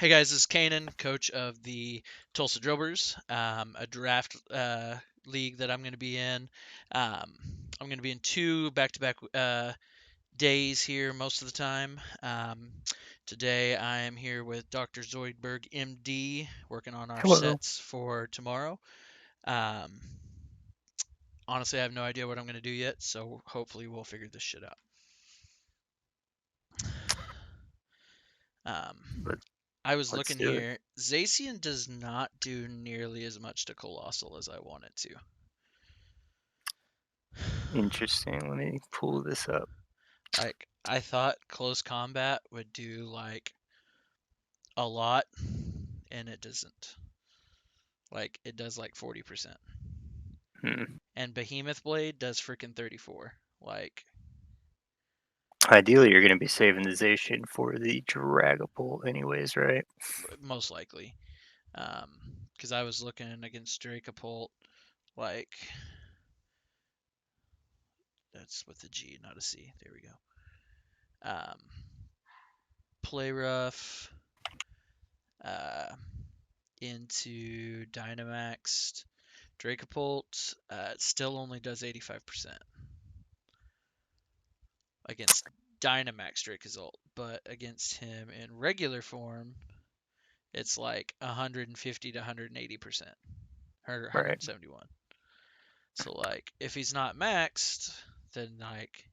Hey guys, this is Kanan, coach of the Tulsa Drillers, a draft league that I'm going to be in. I'm going to be in two back-to-back days here most of the time. Today I am here with DrZoidbergMD, working on our Hello. sets for tomorrow. Um, Honestly, I have no idea what I'm going to do yet, so hopefully we'll figure this shit out. Um, Let, I was let's looking do it. here. Zacian does not do nearly as much to Colossal as I want it to. Interesting. Let me pull this up. Like, I thought close combat would do like a lot, and it doesn't. Like, it does like 40%. Hmm. And Behemoth Blade does freaking 34. Like, Ideally, you're going to be saving the Zacian for the Dragapult anyways, right? most likely. Because I was looking against Dracopult, like, that's with a G, not a C. There we go. Um, Play rough uh, into Dynamaxed Dracopult. It still only does 85% against Dynamax Dracozolt, but against him in regular form, it's like 150 to 180%, or Right. 171. So like, if he's not maxed, then like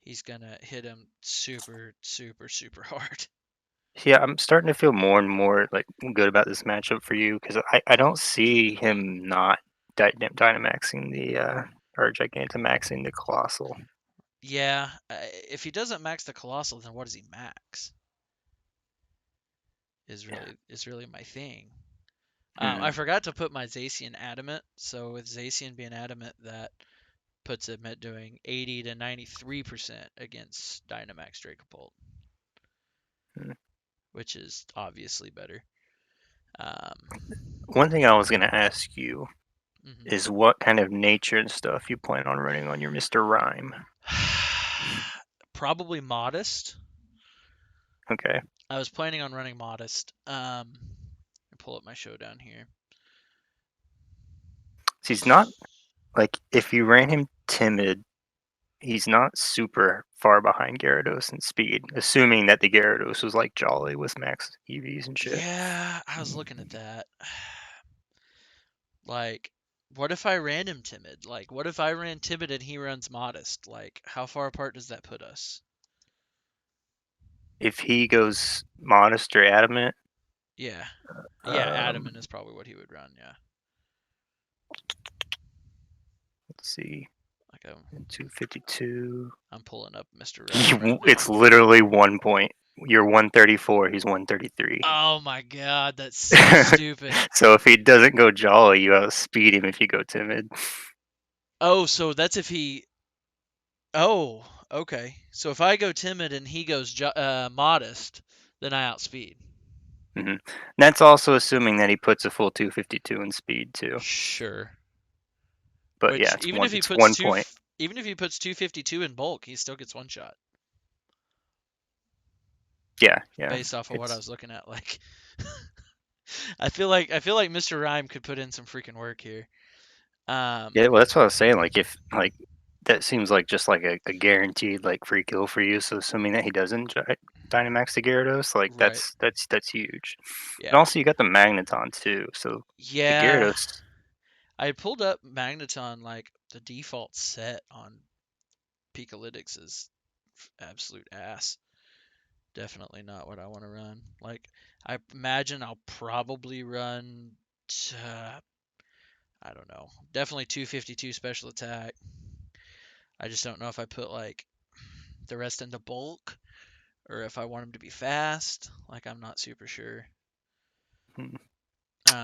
he's gonna hit him super, super, super hard. Yeah, I'm starting to feel more and more like good about this matchup for you because I don't see him not Dynamaxing the or Gigantamaxing the Colossal. Yeah, if he doesn't max the Colossal, then what does he max? Yeah. Is really my thing. I Hmm. forgot to put my Zacian Adamant, so with Zacian being Adamant, that puts him at doing 80 to 93% against Dynamax Dracopult, Hmm. which is obviously better. Um, One thing I was going to ask you mhm. is what kind of nature and stuff you plan on running on your Mr. Rhyme. Probably Modest. Okay. I was planning on running Modest. Pull up my showdown here. So he's not like if you ran him timid, he's not super far behind Gyarados in speed, assuming that the Gyarados was like Jolly with max EVs and shit. Yeah, I was looking at that. Like, what if I ran him Timid? Like, what if I ran Timid and he runs Modest? Like, how far apart does that put us? If he goes modest or adamant, Yeah. Yeah, Adamant um, is probably what he would run, yeah. let's see, Like I'm 252. I'm pulling up Mr. Rhyme right It's now. literally 1 point. You're 134. He's 133. Oh my god, that's so stupid. So if he doesn't go Jolly, you outspeed him if you go timid. Oh, so that's if he Oh, okay. So if I go Timid and he goes Modest, then I outspeed. Hmm. That's also assuming that he puts a full 252 in speed too. Sure. But yeah, Which it's one. It's 1 point. even if he puts 252 in bulk, he still gets one shot Yeah, yeah. based off of what I It's was looking at. Like, I feel like Mr. Rhyme could put in some freaking work here. Um, yeah. Well, that's what I was saying. Like if like that seems like just like a guaranteed like free kill for you. So assuming that he doesn't Dynamax the Gyarados, like right. that's huge. And Yeah. also you got the Magneton too. So the Yeah. Gyarados, I pulled up Magneton, like the default set on Pikalytics is absolute ass. Definitely not what I want to run. Like, I imagine I'll probably run, uh, I don't know, definitely 252 special attack. I just don't know if I put like the rest into bulk or if I want him to be fast. Like, I'm not super sure. hmm,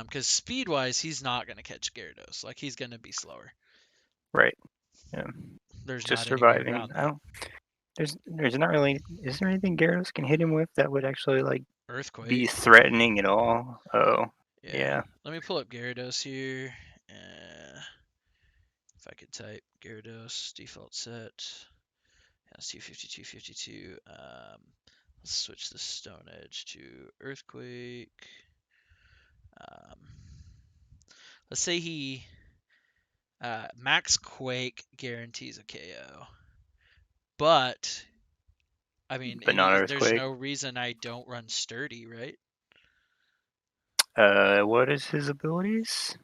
Because speed wise, he's not going to catch Gyarados. Like, he's going to be slower. right? Yeah, There's just not any way surviving. around I that. don't. There's not really. Is there anything Gyarados can hit him with that would actually like be Earthquake. threatening at all? Oh, Yeah. yeah. Let me pull up Gyarados here. If I could type Gyarados default set. That's 252, 52. Let's switch the Stone Edge to Earthquake. Um, let's say he Max Quake guarantees a KO, but I mean, but not there's Earthquake. no reason I don't run Sturdy, right? What is his abilities?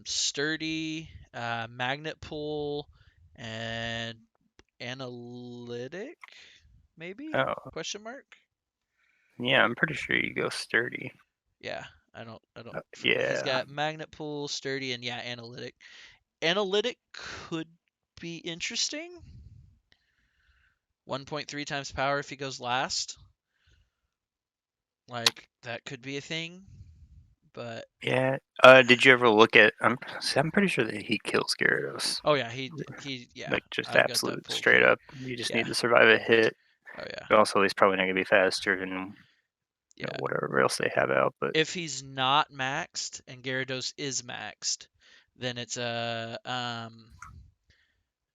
Sturdy, Magnet Pull, and Analytic, maybe? Oh, Question mark? yeah, I'm pretty sure you go Sturdy. Yeah, I don't forget. He's Yeah, got Magnet Pull, Sturdy, and yeah, Analytic. Analytic could be interesting. 1.3 times power if he goes last. Like that could be a thing, but yeah. Did you ever look at? I'm pretty sure that he kills Gyarados. oh yeah, he yeah, Like just I've got that absolute pulled straight here. up. You just need Yeah. to survive a hit. Oh yeah. But also, he's probably not gonna be faster than Yeah. whatever else they have out. But If he's not maxed and Gyarados is maxed, then it's a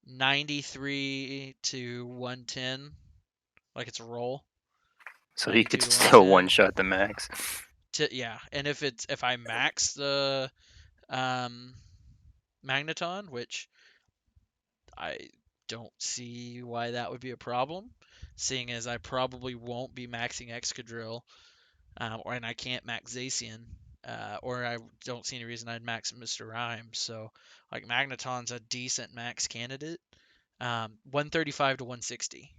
93 to 110. Like it's a roll. so he 92 could to still one 110. shot the max. Yeah, and if I max the um Magneton, which I don't see why that would be a problem, seeing as I probably won't be maxing Excadrill, and I can't max Zacian, or I don't see any reason I'd max Mr. Rhyme. So, like, Magneton's a decent max candidate. 135 to 160.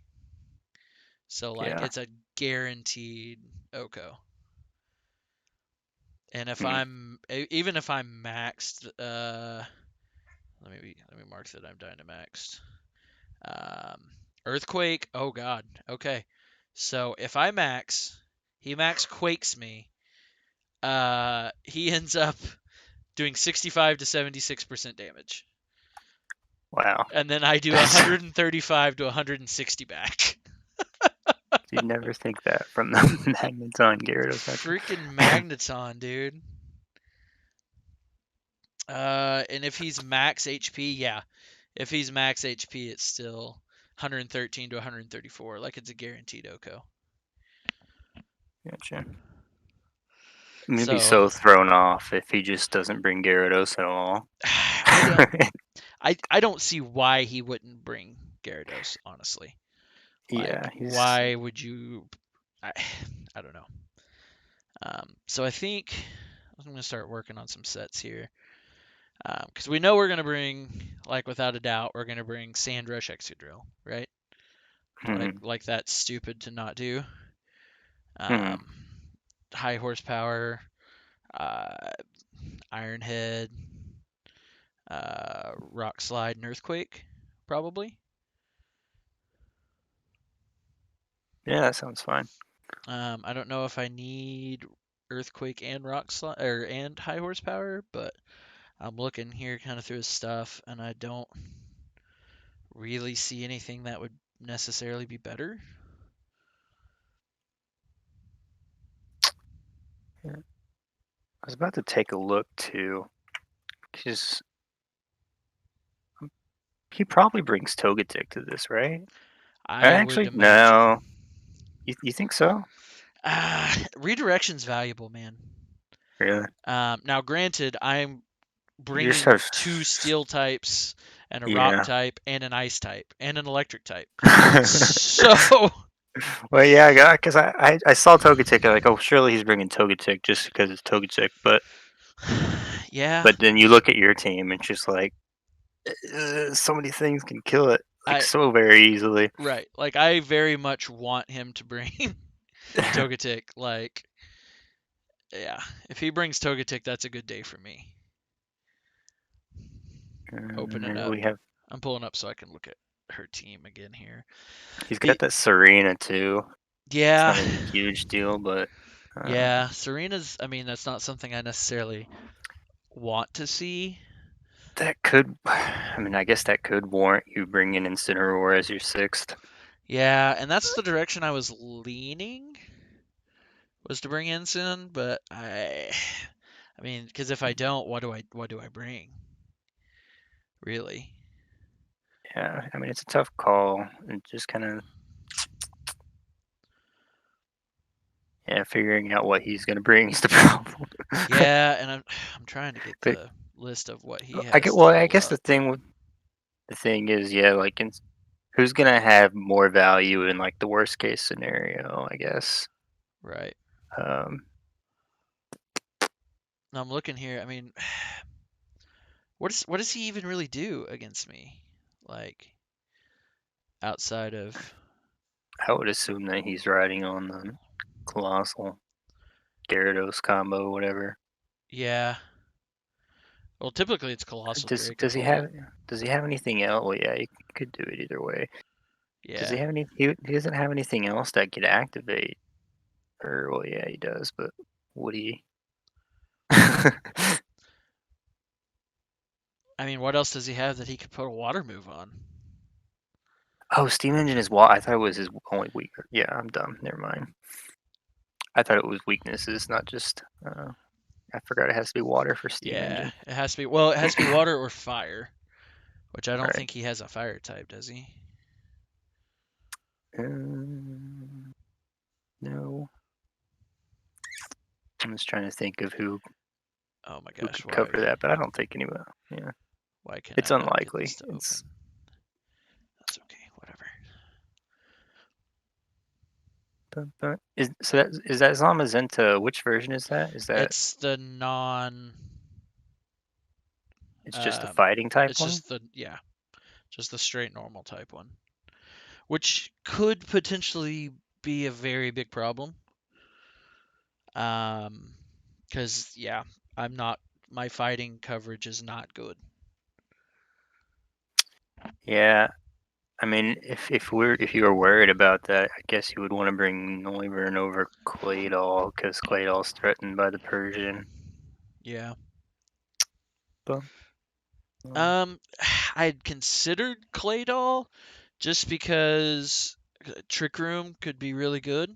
So, like, Yeah. it's a guaranteed OHKO. And if Hmm. even if I'm maxed, let me mark that I'm Dynamaxed. Um, Earthquake. Oh God. Okay. So if I max, he max quakes me. He ends up doing 65 to 76% damage, Wow. and then I do That's 135 to 160 back. you'd never think that from the Magneton Gyarados matchup. Freaking Magneton, dude. And if he's max HP, yeah. If he's max HP, it's still 113 to 134. Like it's a guaranteed OHKO. Gotcha. I'm gonna be So so thrown off if he just doesn't bring Gyarados at all. I don't I don't see why he wouldn't bring Gyarados, honestly. Yeah, Like, he's why would you? I, I don't know. So I think I'm gonna start working on some sets here, because we know we're gonna bring, like, without a doubt, we're gonna bring Sandrush Excadrill, right? Like, hmm, that's stupid to not do. hmm. Um, high horsepower, uh, Iron Head, Rock Slide, and Earthquake, probably. Yeah, that sounds fine. I don't know if I need Earthquake and Rock Slide or and High Horsepower, but I'm looking here kind of through his stuff, and I don't really see anything that would necessarily be better. Yeah. I was about to take a look too, because he probably brings Togetic to this, right? I would Actually, imagine. no. You think so? Redirection's valuable, man. Really? Now, granted, I'm You just bringing have, two steel types and a rock yeah. type and an ice type and an electric type. So, Well, yeah, I got because I saw Togetic. I'm like, oh, surely he's bringing Togetic just because it's Togetic. yeah, But then you look at your team, and it's just like so many things can kill it like I so very easily. right. Like I very much want him to bring Togetic. Like, yeah, if he brings Togetic, that's a good day for me. Opening Maybe up. we have. I'm pulling up so I can look at her team again here. He's got The that Serena too. It's yeah, not a huge deal, but yeah, Serena's. I mean, that's not something I necessarily want to see. that could. I mean, I guess that could warrant you bringing Incineroar as your sixth. Yeah, and that's the direction I was leaning, was to bring Ensign, but I mean, because if I don't, what do I bring? Really? Yeah, I mean it's a tough call. It just kind of Yeah, figuring out what he's gonna bring is the problem. Yeah, and I'm trying to get But the list of what he I get has to well. I level guess up. the thing is, yeah, like who's gonna have more value in like the worst case scenario? I guess. Right. Um, Now I'm looking here. I mean, what does he even really do against me? Like outside of I would assume that he's riding on the colossal Gyarados combo, whatever. yeah. Well, typically it's colossal Does Dracopult. does he have anything else? Well, yeah, he could do it either way. Does he Yeah. have any? He doesn't have anything else that could activate. Or well, yeah, he does, but would he? I mean, what else does he have that he could put a water move on? Oh, Steam Engine is wall. I thought it was his only weaker. Yeah, I'm dumb. Never mind. I thought it was weaknesses, not just. I forgot it has to be water for Steam Yeah, Engine. it has to be. Well, it has to be water or fire, which I don't Right. think he has a fire type, does he? No. I'm just trying to think of Oh my who gosh, could cover that, but I don't think anyone. Yeah, why can it's I not get this unlikely. to It's open? That's okay, whatever. but is that Zamazenta? Which version is that? Is that It's the non. it's just a Um, fighting type it's one? just the yeah, just the straight normal type one, which could potentially be a very big problem. Um, because yeah, I'm not. My fighting coverage is not good. Yeah, I mean, if you were worried about that, I guess you would want to bring Noivern over Claydol because Claydol's threatened by the Persian. Yeah. But, um, I'd considered Claydol just because Trick Room could be really good.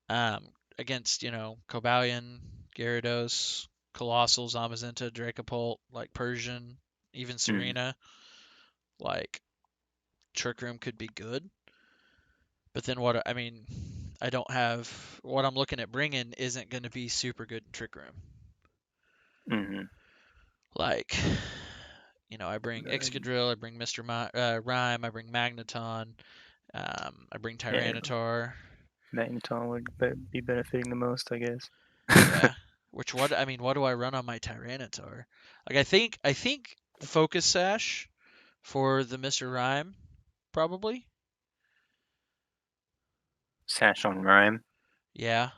Um, Against, Cobalion, Gyarados, Colossal, Zamazenta, Dracopult, like Persian, even mm, Serena, like Trick Room could be good. But then I mean, I don't have what I'm looking at bringing isn't going to be super good in Trick Room. mm, Like, I bring Excadrill, I bring Rhyme, I bring Magneton, I bring yeah, Tyranitar. Magneton would be benefiting the most, I guess. Yeah. I mean, what do I run on my Tyranitar? Like I think Focus Sash for the Mr. Rhyme, probably. Sash on Rhyme. Yeah.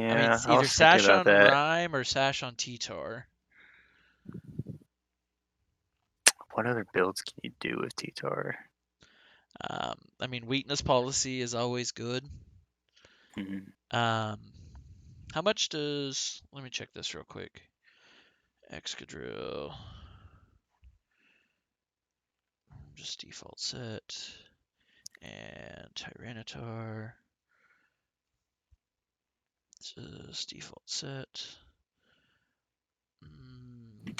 I mean, Yeah, it's I either was thinking Sash about on that. Rhyme or Sash on T-Tar. What other builds can you do with T-Tar? I mean, Weakness Policy is always good. Mm, Um, how much does? Let me check this real quick. Excadrill, just default set, and Tyranitar, just default set. Mm,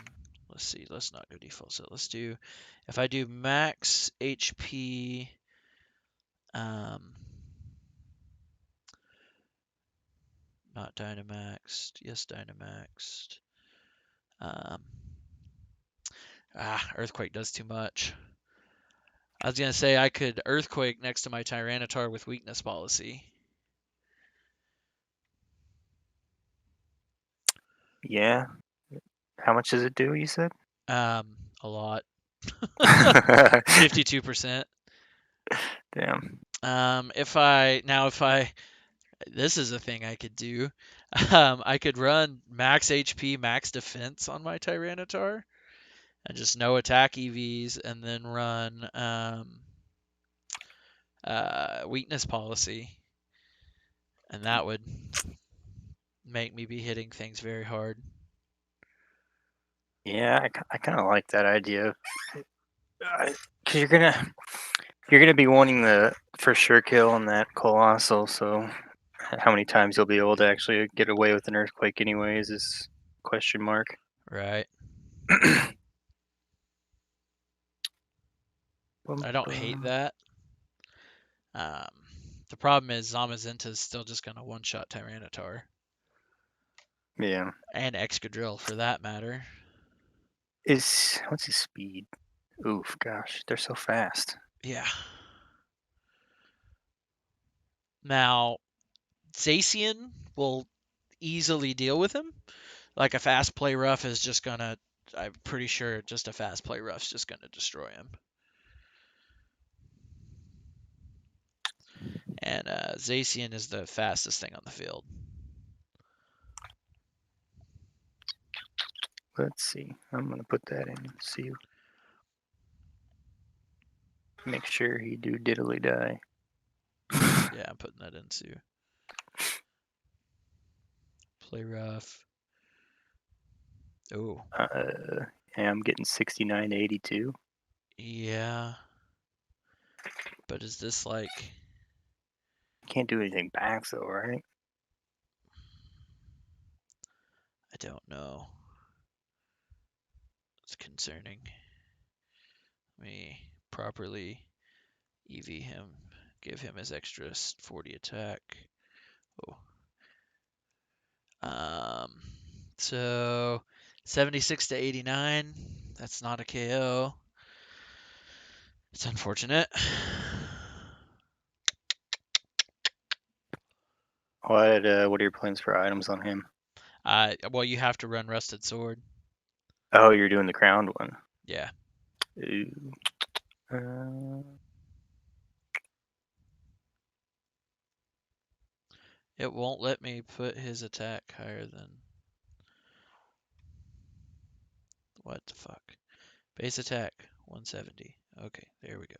let's see. Let's not go default set. Let's do. If I do max HP, um, not Dynamaxed. Yes, Dynamaxed. Um, Earthquake does too much. I was gonna say I could Earthquake next to my Tyranitar with weakness policy. yeah. How much does it do, you said? A lot. 52%. Damn. If I this is a thing I could do. I could run max HP, max defense on my Tyranitar, and just no attack EVs, and then run weakness policy, and that would make me be hitting things very hard. Yeah, I kind of like that idea. Because you're gonna be wanting the for sure kill on that colossal. So how many times you'll be able to actually get away with an earthquake, anyways, is question mark. Right. Bum, I don't hate bum. that. Um, the problem is Zamazenta is still just gonna one-shot Tyranitar Yeah. and Excadrill for that matter. What's his speed? Oof, gosh, they're so fast. Yeah. Now, Zacian will easily deal with him. Like a fast play rough is just gonna. I'm pretty sure just a fast play rough's just gonna destroy him. And Zacian is the fastest thing on the field. Let's see. I'm gonna put that in and see. Make sure he do diddly die. Yeah, I'm putting that into play rough. Oh, Yeah, I'm getting 69 to 82. yeah. But is this like? Can't do anything back though, right? I don't know. It's concerning. Let me properly EV him. Give him his extra 40 attack. Oh. So 76 to 89. That's not a KO. It's unfortunate. What are your plans for items on him? Well, you have to run Rusted Sword. Oh, you're doing the crowned one. Yeah. Ooh. It won't let me put his attack higher than. What the fuck? Base attack 170. Okay, there we go.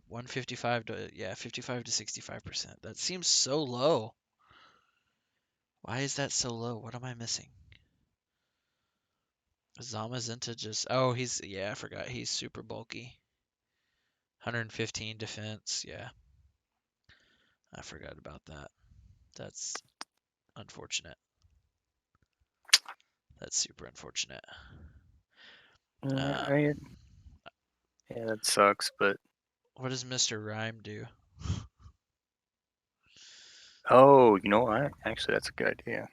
155 to 55 to 65%. That seems so low. Why is that so low? What am I missing? Zamazenta just I forgot he's super bulky. 115 defense, yeah. I forgot about that. That's unfortunate. That's super unfortunate. Um, yeah, that sucks, but what does Mr. Rhyme do? oh, you know what? Actually, that's a good idea.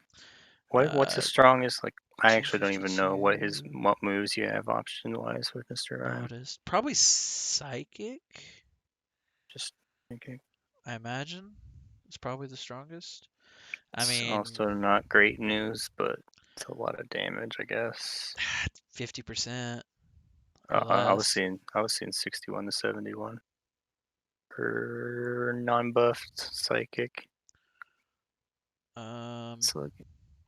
What's his Uh, strongest? Like, I actually don't even know 252. what moves you have option wise with Mr. Rhyme. Modest. Probably psychic, Just thinking. I imagine. It's probably the strongest. I It's mean, also not great news, but it's a lot of damage, I guess. 50% or I was less. seeing 61 to 71 per non-buffed psychic. Um, So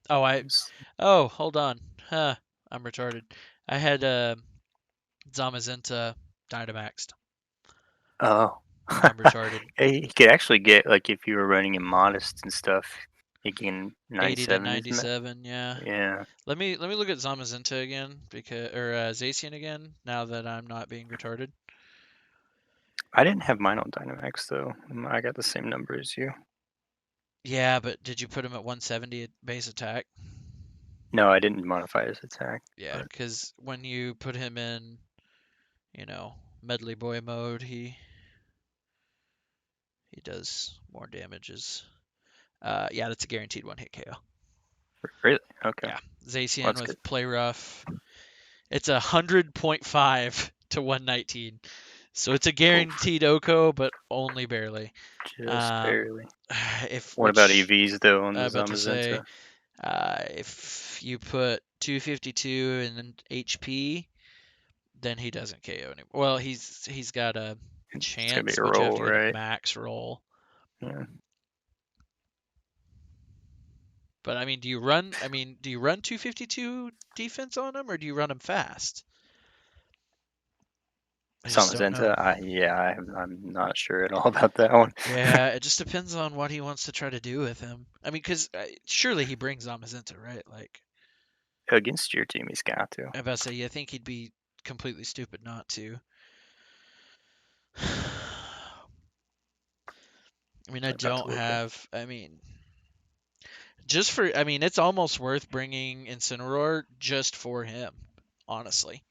oh, it's, hold on. Huh, I'm retarded. I had Zamazenta Dynamaxed. oh, I'm retarded. he could actually get like if you were running him modest and stuff, he can 80 to 97 is 97, yeah. yeah. Let me look at Zamazenta again because or Zacian again now that I'm not being retarded. I didn't have mine on Dynamax though. I got the same number as you. Yeah, but did you put him at 170 at base attack? No, I didn't modify his attack, Yeah, but because when you put him in, medley boy mode, he does more damages. Yeah, that's a guaranteed one hit KO. really okay. Yeah, Well, Zacian that's good. with play rough. It's 100.5 to 119. So it's a Oof, guaranteed OCO, but only barely. just Um, barely. if What about which EVs though on I'm the about to say, Zamazenta? if you put 252 and then HP, then he doesn't KO anymore. Well, he's got a It's gonna be chance, a but you have roll, to get a right? max roll. Yeah. But I mean, do you run 252 defense on him, or do you run him fast? I just don't know. Zamazenta, I'm not sure at all about that one. Yeah, it just depends on what he wants to try to do with him. I mean, because surely he brings Zamazenta, right? Like, Against your team, he's got to. I'm about to say, I think he'd be completely stupid not to. I mean, I I'm about to don't look up. have. I mean, just for. I mean, it's almost worth bringing Incineroar just for him, honestly.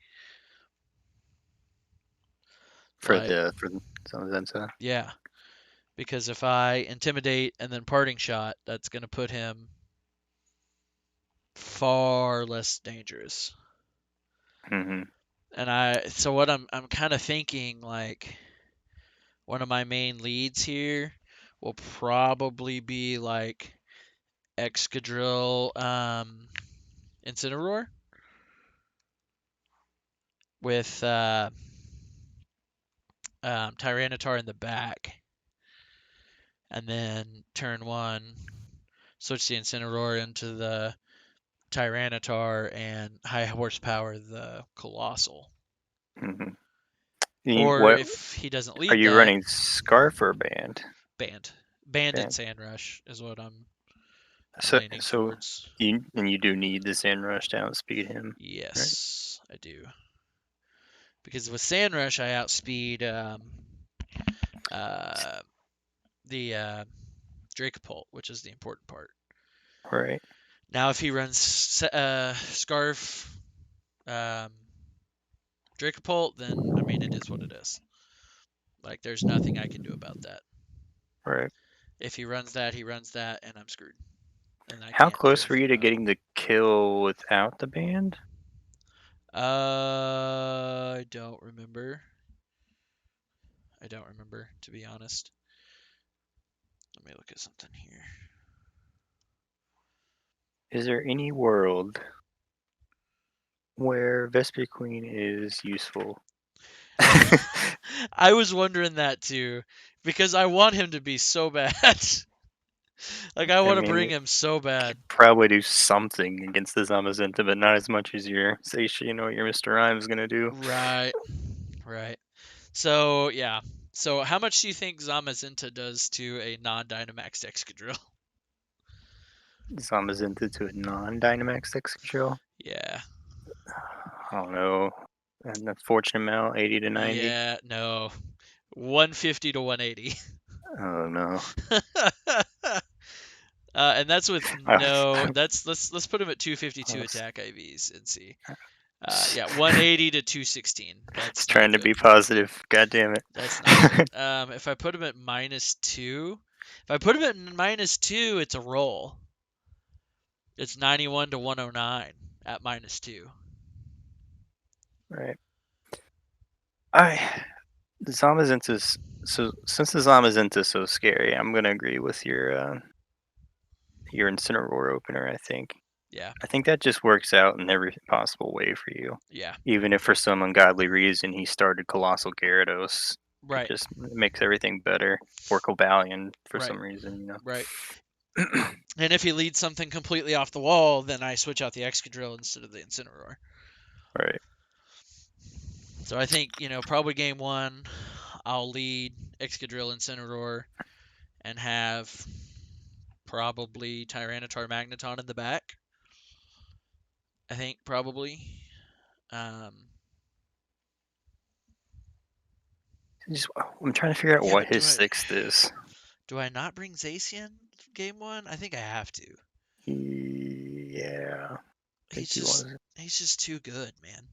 Like, for Zamazenta. yeah, because if I intimidate and then parting shot, that's gonna put him far less dangerous. Hmm. And so what I'm kind of thinking, like, one of my main leads here will probably be like Excadrill, Incineroar with Tyranitar in the back, and then turn one, switch the Incineroar into the Tyranitar and high horsepower the Colossal. Hmm. Or What if he doesn't are lead you that, running? Scarf or band? Band. Banded Band. Sandrush is what I'm So leaning so towards. you do need the Sand Rush to outspeed him, right? Yes, I do. Because with Sandrush, I outspeed uh, the Dracopult, which is the important part. Right. Now, if he runs Scarf um, Dracopult, then I mean, it is what it is. Like, there's nothing I can do about that. Right. If he runs that, and I'm screwed. And I How can't do close were anything you to about it. getting the kill without the band? I don't remember. I don't remember, to be honest. Let me look at something here. Is there any world where Vespiquen is useful? I was wondering that too, because I want him to be so bad. Like, I I want to mean, bring you him so bad. could probably do something against the Zamazenta, but not as much as your Satian or your Mr. Rhyme is gonna do. Right, right. So, yeah. So, how much do you think Zamazenta does to a non-Dynamax Excadrill? Zamazenta to a non-Dynamax Excadrill? Yeah. I don't know. An unfortunate amount, 80 to 90. Yeah, no. 150 to 180. Oh no. And that's with I no. That's let's put him at 252 was, attack IVs and see. Yeah, 180 to 216. was That's not trying to good. be positive. God damn it. That's not good. If I put him at -2, if I put him at -2, it's a roll. It's 91 to 109 at -2. Right. I the Zamazenta's so since the Zamazenta's so scary, I'm gonna agree with your Incineroar opener, I think. Yeah, I think that just works out in every possible way for you. yeah, Even if for some ungodly reason he started Colossal Gyarados, it right, just makes everything better. Or Cobalion for right, some reason, right. And if he leads something completely off the wall, then I switch out the Excadrill instead of the Incineroar. Right. So I think, probably game one, I'll lead Excadrill Incineroar and have probably Tyranitar Magneton in the back. I think probably. Um, I'm trying to figure out yeah, what but his sixth is. do I not bring Zacian game one? I think I have to. Yeah, I think He's he just was. he's just too good, man.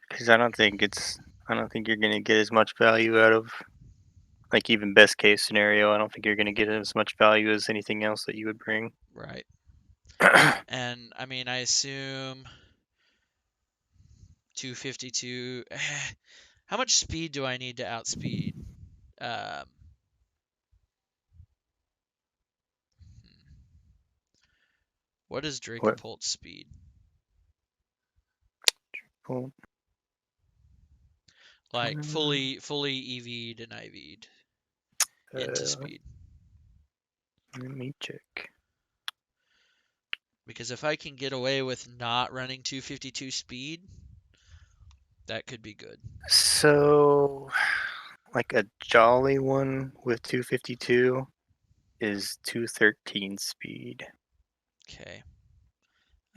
Because I don't think you're gonna get as much value out of like even best case scenario. I don't think you're gonna get as much value as anything else that you would bring. Right. And I mean, I assume 252. How much speed do I need to outspeed? Um, what is What? Dracopult's speed? Well, Like, fully EV'd and IV'd into uh, speed. let me check. Because if I can get away with not running 252 speed, that could be good. So, like a jolly one with 252 is 213 speed. Okay.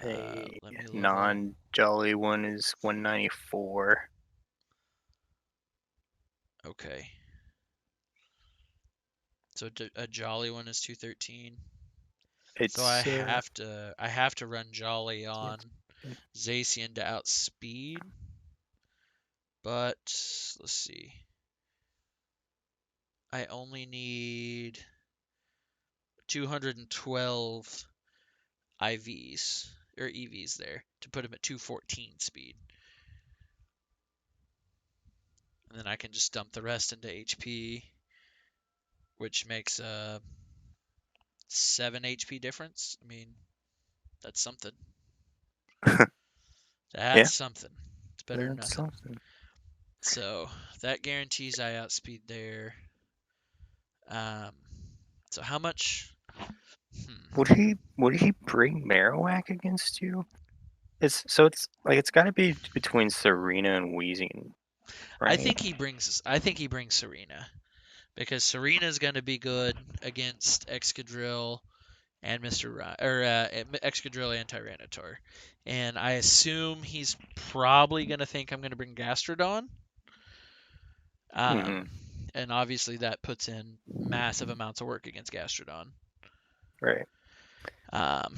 A Let me level. non-jolly one is 194. Okay. So a Jolly one is 213. So It's I have to run Jolly yes, on Zacian to outspeed, but let's see. I only need 212 IVs or EVs there to put him at 214 speed. And then I can just dump the rest into HP, which makes a 7 HP difference. I mean, that's something. Yeah, That's something. It's better than that's nothing. something. So that guarantees I outspeed there. Um, so how much? Would he bring Marowak against you? It's got to be between Serena and Weezing, right? I think he brings Serena because Serena's going to be good against Excadrill and Mr. or Excadrill and Tyranitar, and I assume he's probably going to think I'm going to bring Gastrodon. Hmm. And obviously that puts in massive amounts of work against Gastrodon. Right. Um,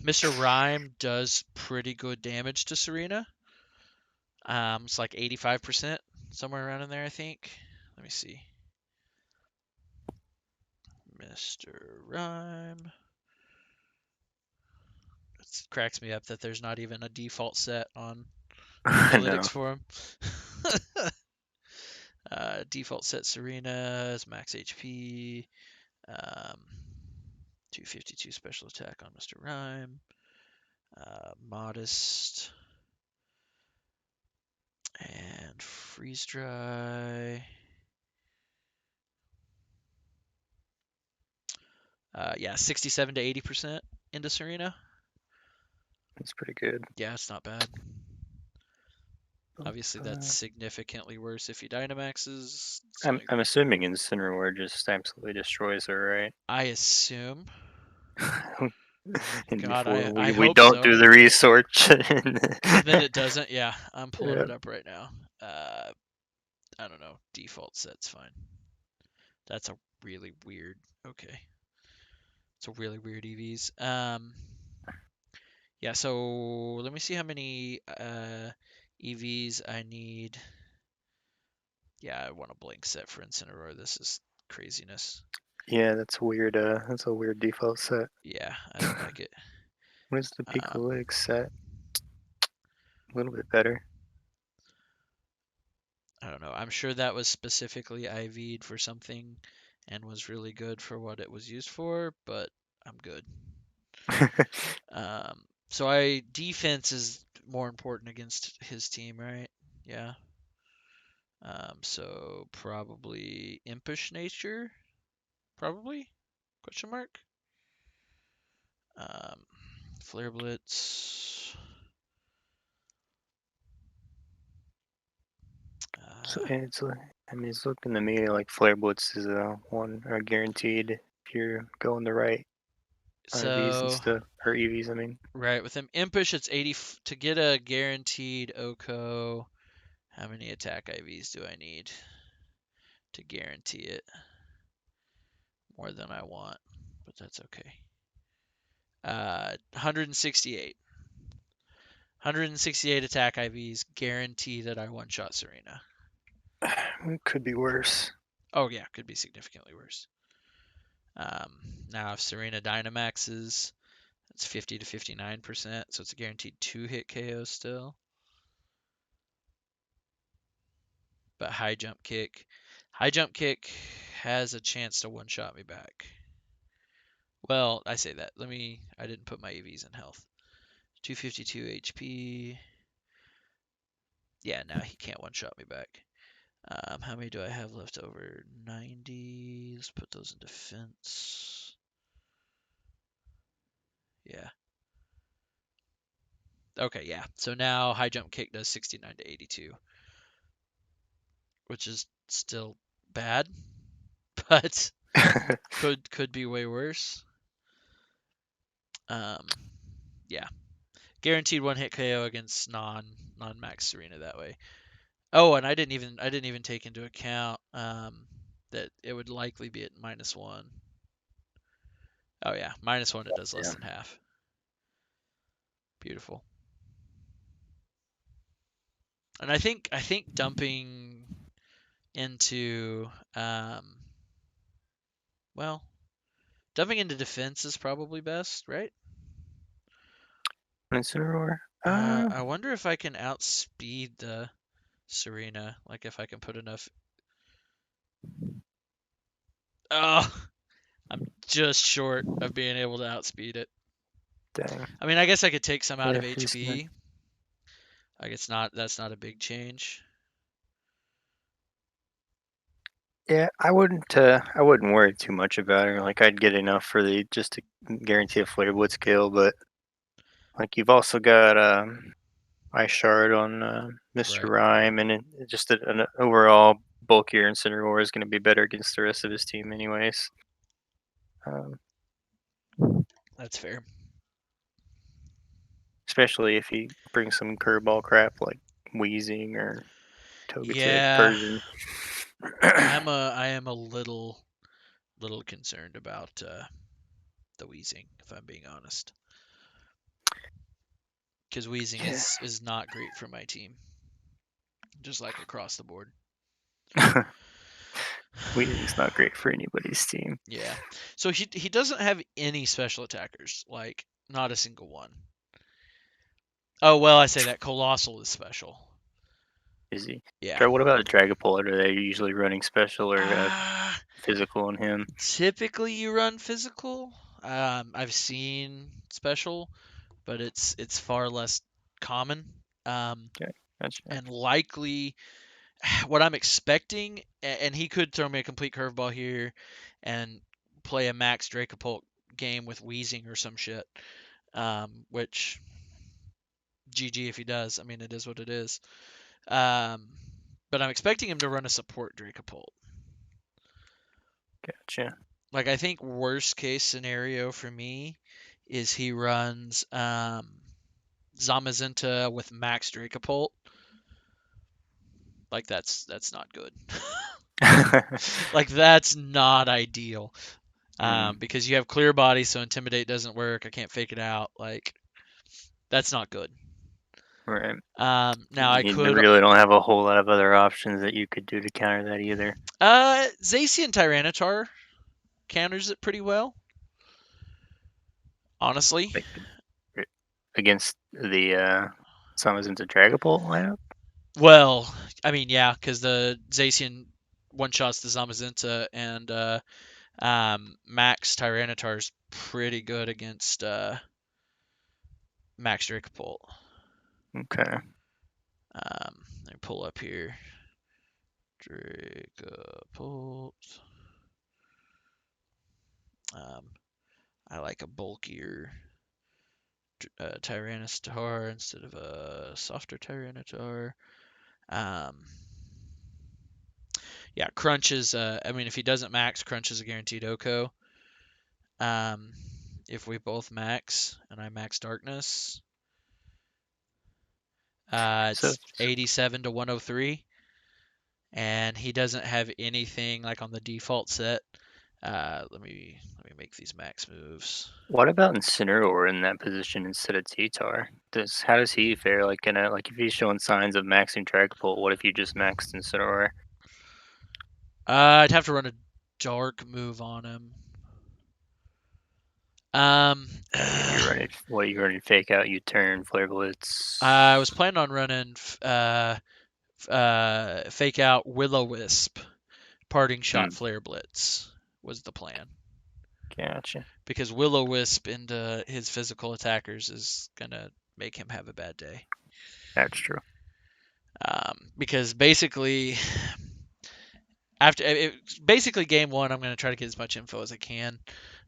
Mr. Rhyme does pretty good damage to Serena. It's like 85%, somewhere around in there, I think. Let me see. Mr. Rhyme. It cracks me up that there's not even a default set on I know. Pikalytics for him. Default set Serena is max HP. Um, 252 special attack on Mr. Rhyme. Modest. And freeze dry. Yeah, 67 to 80% into Serena. That's pretty good. Yeah, it's not bad. Obviously, that's significantly worse if he Dynamaxes. It's I'm only, I'm assuming Incineroar just absolutely destroys her, right? I assume. And God, before I we hope don't so. do the research. And then it doesn't. Yeah, I'm pulling Yeah. it up right now. Uh, I don't know. Default set's fine. That's a really weird. Okay, it's a really weird EVs. Yeah. So let me see how many EVs I need. Yeah, I want a blank set for Incineroar. This is craziness. Yeah, that's weird. That's a weird default set. Yeah, I don't like it. What is the Um, Picolytic set? A little bit better. I don't know. I'm sure that was specifically IV'd for something and was really good for what it was used for, but I'm good. So I defense is more important against his team, right? Yeah. So probably impish nature, probably? Question mark. Um, Flare Blitz. So Uh, I mean, it's looking to me like Flare Blitz is a one or guaranteed if you're going the right IVs and so stuff or EVs. I mean, right with him impish, it's 80 to get a guaranteed OCO. How many attack IVs do I need to guarantee it? More than I want, but that's okay. 168. 168 attack IVs guarantee that I one-shot Serena. it could be worse. Oh yeah, could be significantly worse. Um, Now if Serena Dynamaxes, it's 50 to 59%, so it's a guaranteed 2-hit KO still. But high jump kick has a chance to one-shot me back. Well, I say that. I didn't put my EVs in health. 252 HP. Yeah, now he can't one-shot me back. How many do I have left over? 90. Let's put those in defense. Yeah. Okay, yeah. So now high jump kick does 69 to 82, which is still bad, but could be way worse. Um, yeah. Guaranteed one hit KO against non max Serena that way. Oh, and I didn't even take into account that it would likely be at -1. Oh yeah, -1 it does less Yeah. than half. Beautiful. And I think dumping into well, dumping into defense is probably best, right? Incineroar. I wonder if I can outspeed the Serena, like if I can put enough. Oh, I'm just short of being able to outspeed it. Dang. I mean, I guess I could take some out Yeah, of HP. Like that's not a big change. yeah, I wouldn't worry too much about her. Like I'd get enough for the just to guarantee a Flare Blitz kill, but like you've also got Ice Shard on Mr. Right. Rhyme, and just an overall bulkier Incineroar is going to be better against the rest of his team, anyways. Um, That's fair. Especially if he brings some curveball crap like Wheezing or Togetic Yeah, Persian. I am a little concerned about the wheezing, if I'm being honest, because wheezing Yeah. is not great for my team, just like across the board. Wheezing's not great for anybody's team. Yeah. So he doesn't have any special attackers, like not a single one. Oh well, I say that Colossal is special. Is he? Yeah. What about a Dragapult? Are they usually running special or Uh, physical on him? typically you run physical. I've seen special, but it's far less common. Okay, gotcha. And likely what I'm expecting, and he could throw me a complete curveball here and play a max Dracopult game with wheezing or some shit. Which GG if he does. I mean, it is what it is. Um, but I'm expecting him to run a support Dracopult. Gotcha. Like I think worst case scenario for me is he runs Zamazenta with max Dracopult. Like that's not good. Like that's not ideal. Hmm, Because you have clear body, so intimidate doesn't work. I can't fake it out. Like that's not good. right. Now I You could really don't have a whole lot of other options that you could do to counter that either. Zacian Tyranitar counters it pretty well, honestly. Like against the Summons into Dragapult lineup. Well, I mean, yeah, because the Zacian one shots the Zamazenta and Max Tyranitar's pretty good against Max Dracopult. Okay. Let me pull up here. Dracopult. Um, I like a bulkier Tyranitar instead of a softer Tyranitar. Um, yeah, Crunch is. I mean, if he doesn't max, Crunch is a guaranteed OHKO. Um, if we both max and I max Darkness, So it's 87 to 103, and he doesn't have anything like on the default set. Let me make these max moves. what about Incineroar in that position instead of T-Tar? How does he fare? Like if he's showing signs of maxing Dragapult, what if you just maxed Incineroar? I'd have to run a dark move on him. Um, You're running what? You're running Fake Out, U-Turn, Flare I Blitz. was planning on running fake out Will-O-Wisp, parting shot Hmm, flare blitz was the plan gotcha. because Will-O-Wisp into his physical attackers is gonna make him have a bad day. That's true. Because basically after basically game one, I'm gonna try to get as much info as I can.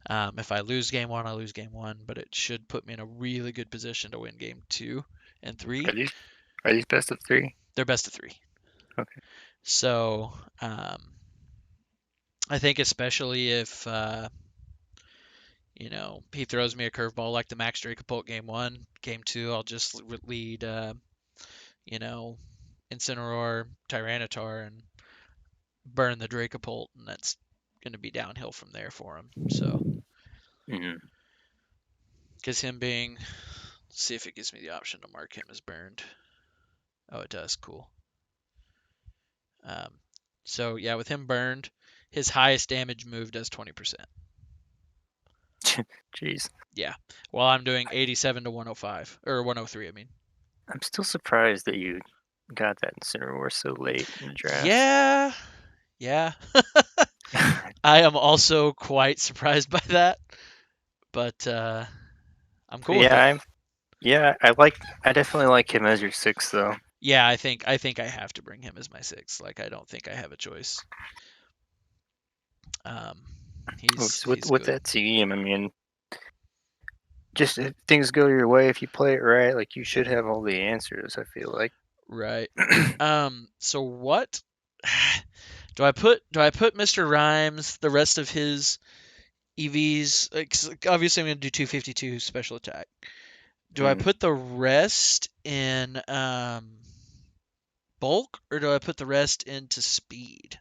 If I lose game one, I lose game one, but it should put me in a really good position to win game two and Are three. these are these best of three? They're best of three. Okay. So I think especially if he throws me a curveball like the Max Dracopult game one, game two, I'll just lead you know Incineroar, Tyranitar, and burn the Dracopult, and that's going to be downhill from there for him. So Hmm. because him being, let's see if it gives me the option to mark him as burned. Oh, it does. Cool. Um, so yeah, with him burned, his highest damage move does 20%. Jeez. Yeah. While I'm doing 87 to 105 or 103, I mean. I'm still surprised that you got that Incineroar so late in the draft. Yeah. Yeah. I am also quite surprised by that, but I'm cool with yeah, it. I definitely like him as your six though. Yeah, I think I have to bring him as my six. Like I don't think I have a choice. Um, he's With good. that team, I mean, just if things go your way, if you play it right, like you should have all the answers. I feel like. Right. So what do I put Mr. Rhymes, the rest of his EVs? Obviously, I'm gonna do 252 special attack. Do I Mm. put the rest in bulk, or do I put the rest into speed?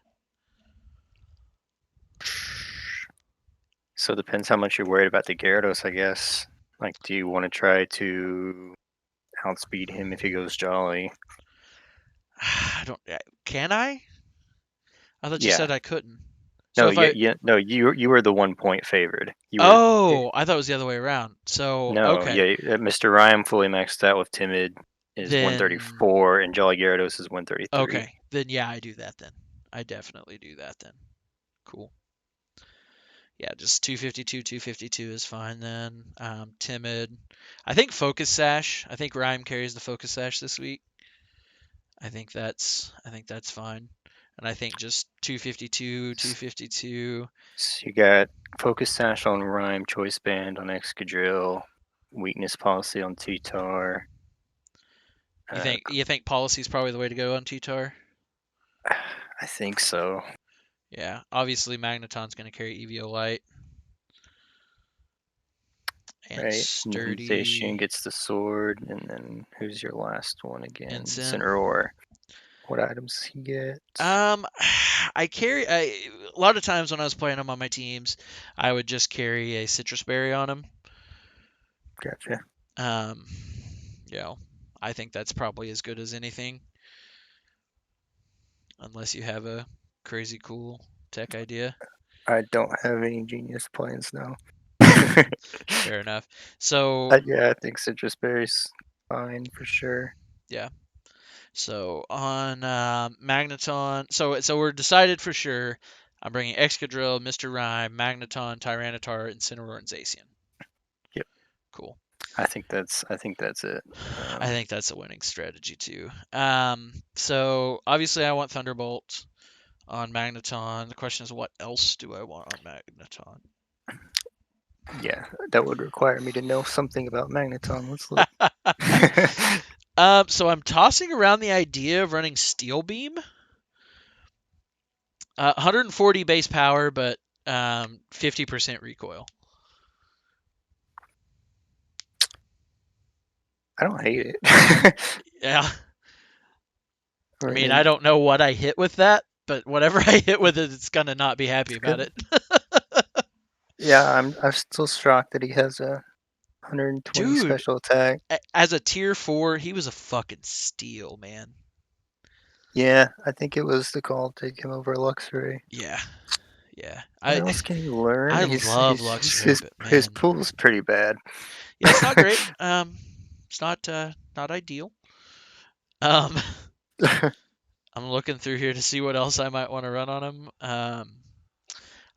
So it depends how much you're worried about the Gyarados, I guess. Like, do you want to try to outspeed him if he goes Jolly? I don't. Can I? I thought you Yeah. said I couldn't. So No, if I. no. You were the 1 point favored. You were. Oh, I thought it was the other way around. So No, okay, yeah. Mr. Rhyme fully maxed out with Timid is then 134 and Jolly Gyarados is 133. okay, then yeah, I do that then. I definitely do that then. Cool. Yeah, just 252, 252 is fine then. Timid. I think Focus Sash. I think Rhyme carries the Focus Sash this week. I think that's fine. And I think just 252, 252. So you got Focus Sash on Rhyme, Choice Band on Excadrill, Weakness Policy on T-Tar. You Uh, think you think policy is probably the way to go on T-Tar? I think so. Yeah, obviously Magneton's going to carry EVO Light and Right, and then Zacian Sturdy gets the sword, and then who's your last one again? Ensign. Incineroar. What items he get? Um, a lot of times when I was playing him on my teams, I would just carry a Citrus Berry on him. Gotcha. Um, you know, I think that's probably as good as anything, unless you have a crazy cool tech idea. I don't have any genius plans now. Fair enough. So Yeah, I think Citrus Berry's fine for sure. yeah. So on Magneton, so we're decided for sure. I'm bringing Excadrill, Mr. Rhyme, Magneton, Tyranitar, Incineroar, and Zacian. Yep, Cool. I think that's it. I think that's a winning strategy too. So obviously I want Thunderbolt on Magneton. The question is, what else do I want on Magneton? Yeah, that would require me to know something about Magneton. Let's look. So I'm tossing around the idea of running Steel Beam. 140 base power, but 50% recoil. I don't hate it. Yeah, I mean, I Running. don't know what I hit with that, but whatever I hit with it, it's gonna not be happy It's about good. it. Yeah, I'm still shocked that he has a 120 Dude, special attack. as a tier 4, he was a fucking steal, man. Yeah, I think it was the call to take him over Luxray. Yeah, yeah. What I else can he learn? I love Luxray, but His man, pool's pretty bad. yeah, it's not great. It's not ideal. Um, I'm looking through here to see what else I might want to run on him.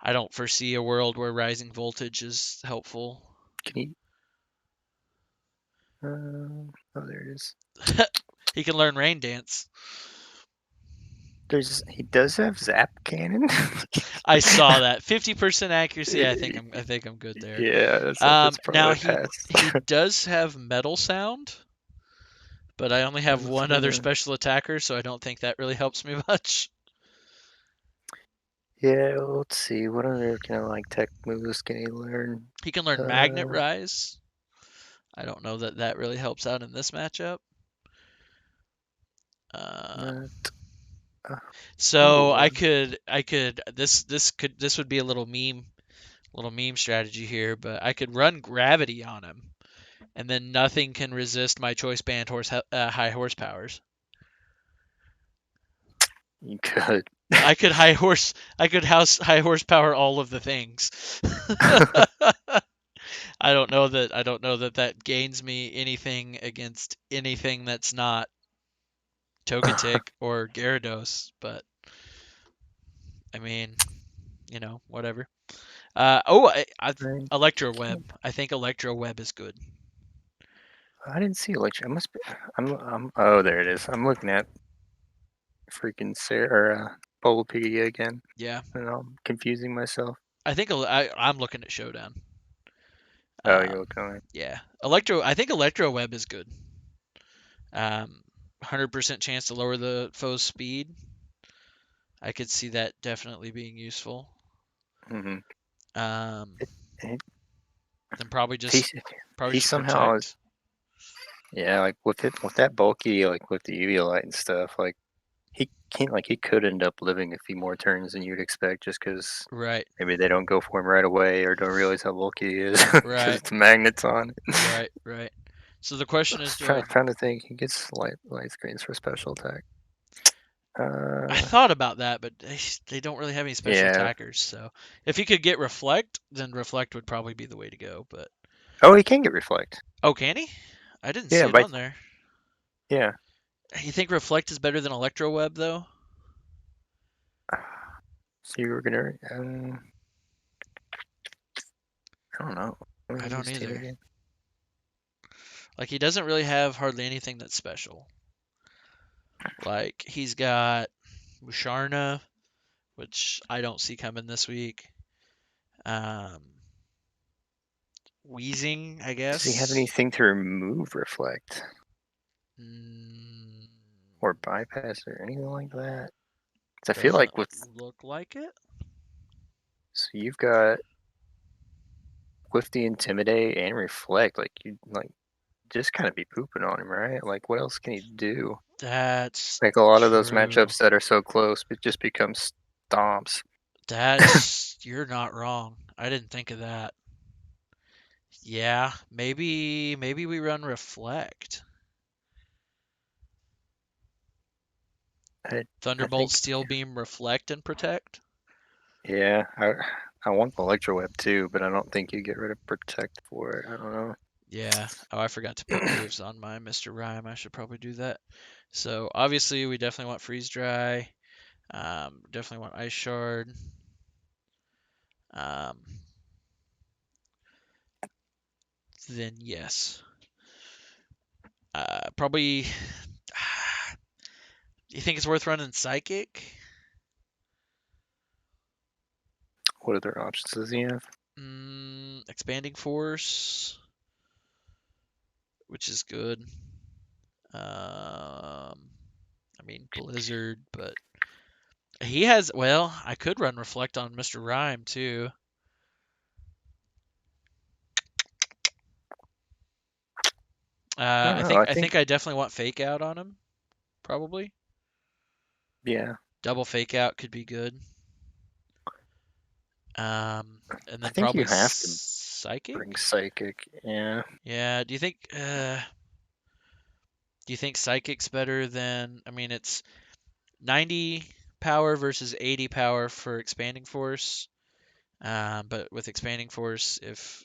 I don't foresee a world where rising voltage is helpful. Can he? Oh, there it is. He can learn rain dance. He does have Zap Cannon. I saw that 50% accuracy. I think I'm good there. Yeah, that's Now probably a pass. he does have metal sound, but I only have one other special attacker, so I don't think that really helps me much. Yeah, let's see. What other kind of like tech moves can he learn? He can learn magnet Uh, rise. I don't know that that really helps out in this matchup. Um, not, uh, so oh, this would be a little meme strategy here, but I could run gravity on him, and then nothing can resist my choice band high horsepowers. You could. I could high horsepower all of the things. I don't know that that gains me anything against anything that's not Togetic or Gyarados, but I mean, whatever. Right. Electro Web. I think Electro Web is good. I didn't see electric. I must be. Oh, there it is. I'm looking at freaking Sarah or Bulbapedia again, Yeah, and I'm confusing myself. I'm looking at Showdown. Oh, you're Um, looking at it. yeah, I think Electro Web is good. 100% chance to lower the foe's speed. I could see that definitely being useful. Mm-hmm. Um, It, it, and he's probably he just somehow, protect. yeah, like with that bulky, like with the Eviolite and stuff, like he can't, like he could end up living a few more turns than you'd expect, just because Right, maybe they don't go for him right away or don't realize how bulky he is because right, it's magnets on it. right, right. So the question I is, was do I? trying to think. He gets light screens for special attack. I Uh, thought about that, but they don't really have any special yeah. attackers. So if he could get Reflect, then Reflect would probably be the way to go. But Oh, he can get reflect. oh, can he? I didn't see Yeah, it by on there. yeah. You think Reflect is better than Electro Web though? So you were gonna. I don't know. Let me I read don't his team either. again. Like he doesn't really have hardly anything that's special. Like he's got Musharna, which I don't see coming this week. Um, Wheezing, I Does he have guess. anything to remove reflect Mm, or bypass or anything like that? 'Cause I feel doesn't like with look like it. so you've got with the intimidate and reflect, like you like just kind of be pooping on him, right? Like what else can he do? That's Like a lot of those true. matchups that are so close, it just becomes stomps. You're not wrong. I didn't think of that. Yeah, maybe we run Reflect. I I Thunderbolt, think Steel Beam, Reflect, and Protect. yeah, I want the electro web too, but I don't think you get rid of protect for it. I don't know. Yeah. Oh, I forgot to put moves on my Mr. Rhyme. I should probably do that. So obviously we definitely want Freeze Dry. Definitely want Ice Shard. Um, then yes. Probably. Do you think it's worth running Psychic? What other options does he have? Expanding Force, which is good. I mean Blizzard, but he has. Well, I could run Reflect on Mr. Rhyme too. I don't know. I I think think I definitely want Fake Out on him. Probably yeah. double Fake Out could be good. And I then think you probably have to bring Psychic. psychic. Yeah. Yeah. Do you think Psychic's better than? I mean, it's 90 power versus 80 power for Expanding Force. But with Expanding Force, if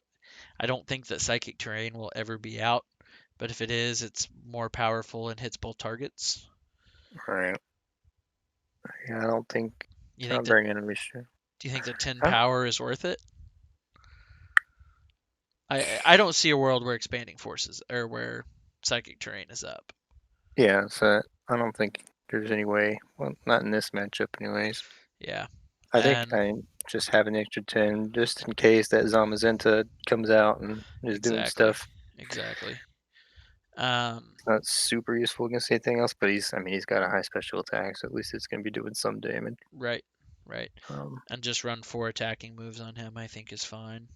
I don't think that Psychic Terrain will ever be out, but if it is, it's more powerful and hits both targets. Right. Yeah. I don't think You think I'll that? bring enemy shit. Do you think that 10 Huh? power is worth it? I don't see a world where Expanding Forces or where Psychic Terrain is up. Yeah. So I don't think there's any way. Well, not in this matchup, anyways. Yeah, I think and I just have an extra 10 just in case that Zamazenta comes out and is doing exactly, stuff. exactly. Um, It's not super useful against anything else, but he's got a high special attack, so at least it's going to be doing some damage. right, right. Um, And just run 4 attacking moves on him. I think is fine.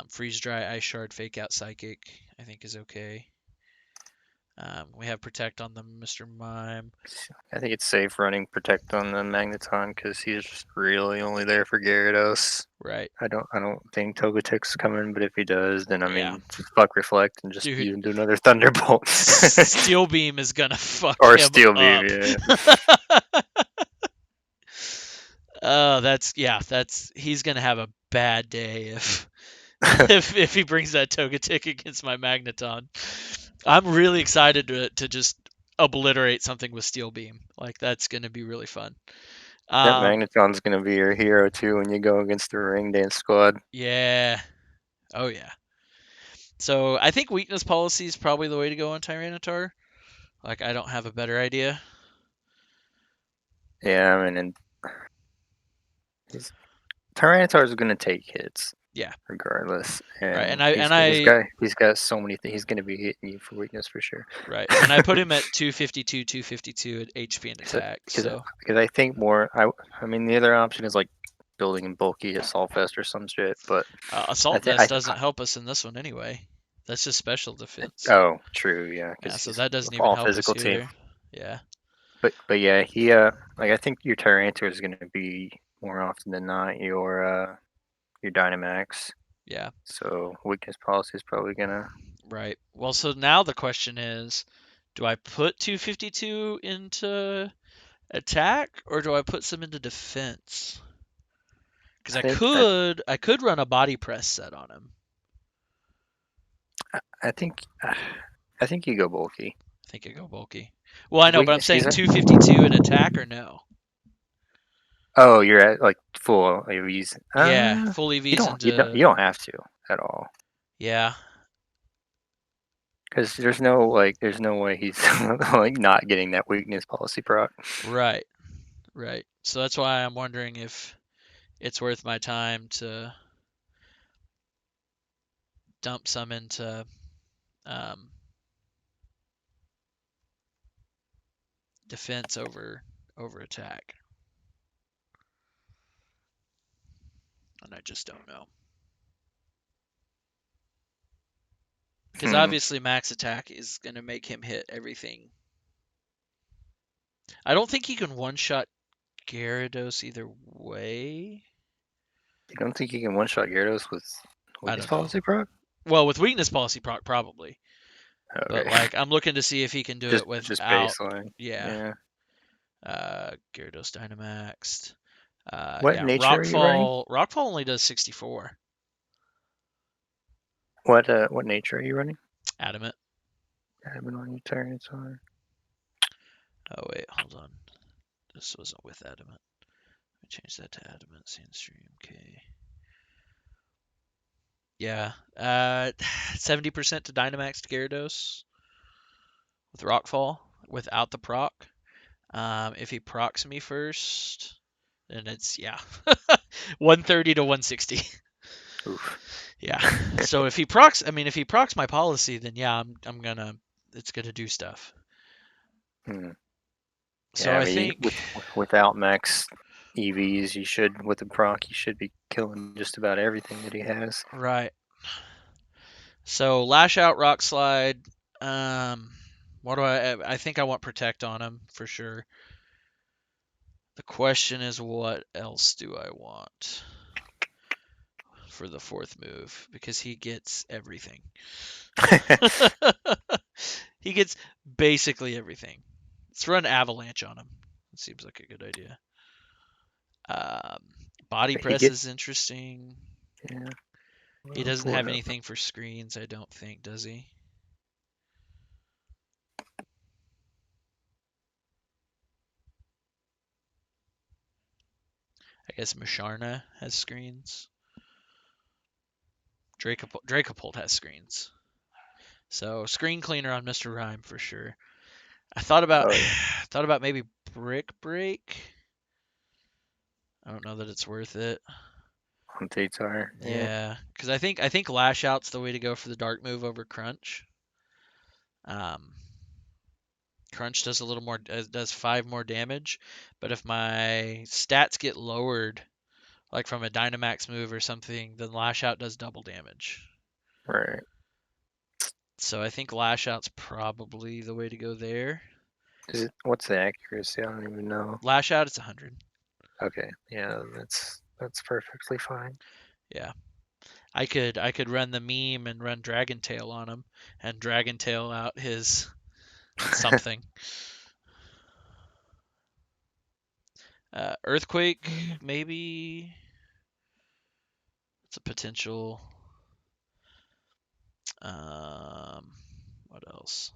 Freeze Dry, Ice Shard, Fake Out, Psychic. I think is okay. We have Protect on the Mr. Mime. I think it's safe running Protect on the Magneton because he's really only there for Gyarados. Right. I don't think Togetic's coming, but if he does, then I Yeah. mean, fuck Reflect and just Dude, even do another Thunderbolt Steel Beam is gonna fuck or him Steel Beam. up. Yeah, That's he's gonna have a bad day if if he brings that Togetic against my Magneton. I'm really excited to just obliterate something with Steel Beam. Like that's gonna be really fun. that Um, Magneton's gonna be your hero too when you go against the Ring Dance squad. yeah. Oh yeah. So I think weakness policy is probably the way to go on Tyranitar. Like I don't have a better idea. Yeah, I mean, and Tyranitar's gonna take hits Yeah. regardless, Right. and And I he's and I he's got so many things. He's gonna be hitting you for weakness for sure. right. And I put him at 252, 252 at HP and attack. So Because I think more. I mean, the other option is like building in bulky Assault Vest or some shit, but I Assault think Vest doesn't help us in this one anyway. That's just special defense. oh, true, yeah, Yeah, because so he's that doesn't even all help us physical team. either. Yeah. But yeah, he like I think your Tyranitar is gonna be more often than not your Dynamax. Yeah. So weakness policy is probably gonna. Right. Well, so now the question is, do I put 252 into attack or do I put some into defense? Because I think I I could run a body press set on him. I think I think you go bulky. I think I go bulky. Well, I know, but I'm Weakness, saying 252 in attack or no? oh, you're at like full AVs. Yeah, full EVs You into don't have to at all. yeah, Because there's no way he's like not getting that weakness policy proc. right, right. So that's why I'm wondering if it's worth my time to dump some into um, defense over attack, and I just don't know. Because Hmm. obviously max attack is going to make him hit everything. I don't think he can one-shot Gyarados either way. You don't think you can one shot Gyarados with I weakness don't know. policy proc? Well, with weakness policy proc probably, but Okay. like I'm looking to see if he can do it Just without. baseline. Yeah, Yeah. Gyarados Dynamaxed. What Yeah, nature are you running? Rockfall only does 64. What nature are you running? Adamant. I've been on your Tyranitar. Oh wait, hold on. This wasn't with Adamant. Let me change that to Adamant Sandstream. Okay. Yeah. 70% to Dynamax Gyarados with Rockfall without the proc. If he procs me first, then it's yeah, 130 to 160. Oof. Yeah. So if he procs, I mean, if he procs my policy, then yeah, I'm gonna, it's gonna do stuff. Hmm. So Yeah, I I mean, think without max EVs, you should with the proc, you should be killing just about everything that he has. right. So Lash Out, Rock Slide. Um, what do I think I want Protect on him for sure. The question is, what else do I want for the fourth move? Because he gets everything. He gets basically everything. Let's run Avalanche on him. It seems like a good idea. Um, Body he Press get is interesting. yeah. He I'll doesn't pull have it up. anything for screens, I don't think, does he? I guess Musharna has screens. Dracopult has screens. So screen cleaner on Mr. Rhyme for sure. I thought about Oh yeah, thought about maybe Brick Break. I don't know that it's worth it. on Tatar. Yeah, Yeah, because I think Lash Out's the way to go for the dark move over Crunch. Um, Crunch does a little more, does 5 more damage, but if my stats get lowered, like from a Dynamax move or something, then Lash Out does double damage. right. So I think Lash Out's probably the way to go there. What's the accuracy? I don't even know. Lash Out, it's 100. Okay, yeah, that's That's perfectly fine. Yeah. I could run the meme and run Dragon Tail on him and Dragon Tail out his something. Earthquake, maybe. It's a potential. What else?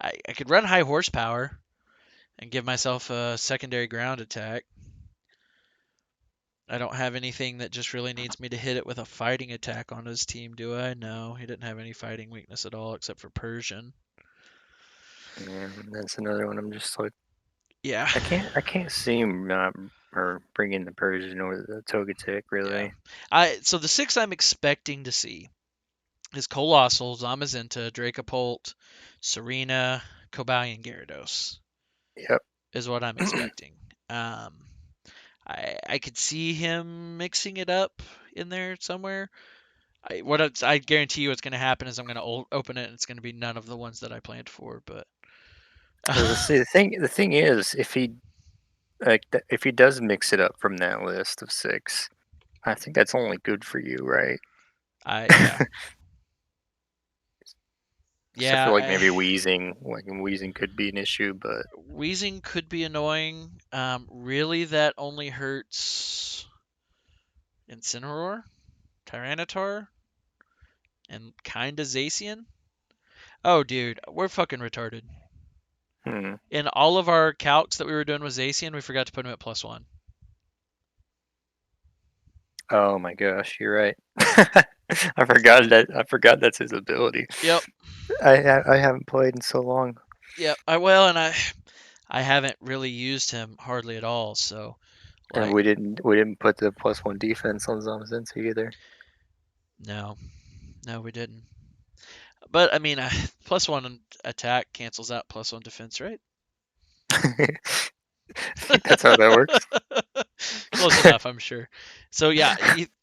I could run high horsepower and give myself a secondary ground attack. I don't have anything that just really needs me to hit it with a fighting attack on his team, do I? No, he didn't have any fighting weakness at all except for Persian. Yeah, that's another one. I'm just like, Yeah, I can't see him not or bringing the Persian or the Togetic yeah. really. So the six I'm expecting to see is Colossal, Zamazenta, Dracopult, Serena, Cobalion, Gyarados Yep. is what I'm expecting. Um, I could see him mixing it up in there somewhere. I guarantee you what's going to happen is I'm going to open it and it's going to be none of the ones that I planned for. But Well, see, the thing is, if he does mix it up from that list of six, I think that's only good for you, right? yeah, So I feel like yeah. maybe wheezing could be an issue, but Wheezing could be annoying. Really, that only hurts Incineroar, Tyranitar, and kinda Zacian. Oh, dude, we're fucking retarded. hmm. In all of our calcs that we were doing with Zacian, we forgot to put him at +1. Oh my gosh, you're right. I forgot that's his ability. Yep, I haven't played in so long, yep. I haven't really used him hardly at all. So and like, we didn't put the +1 defense on Zamazenta either. no, no, we didn't. But I mean, +1 attack cancels out +1 defense, right? I think that's how that works. Close enough, I'm sure. So yeah,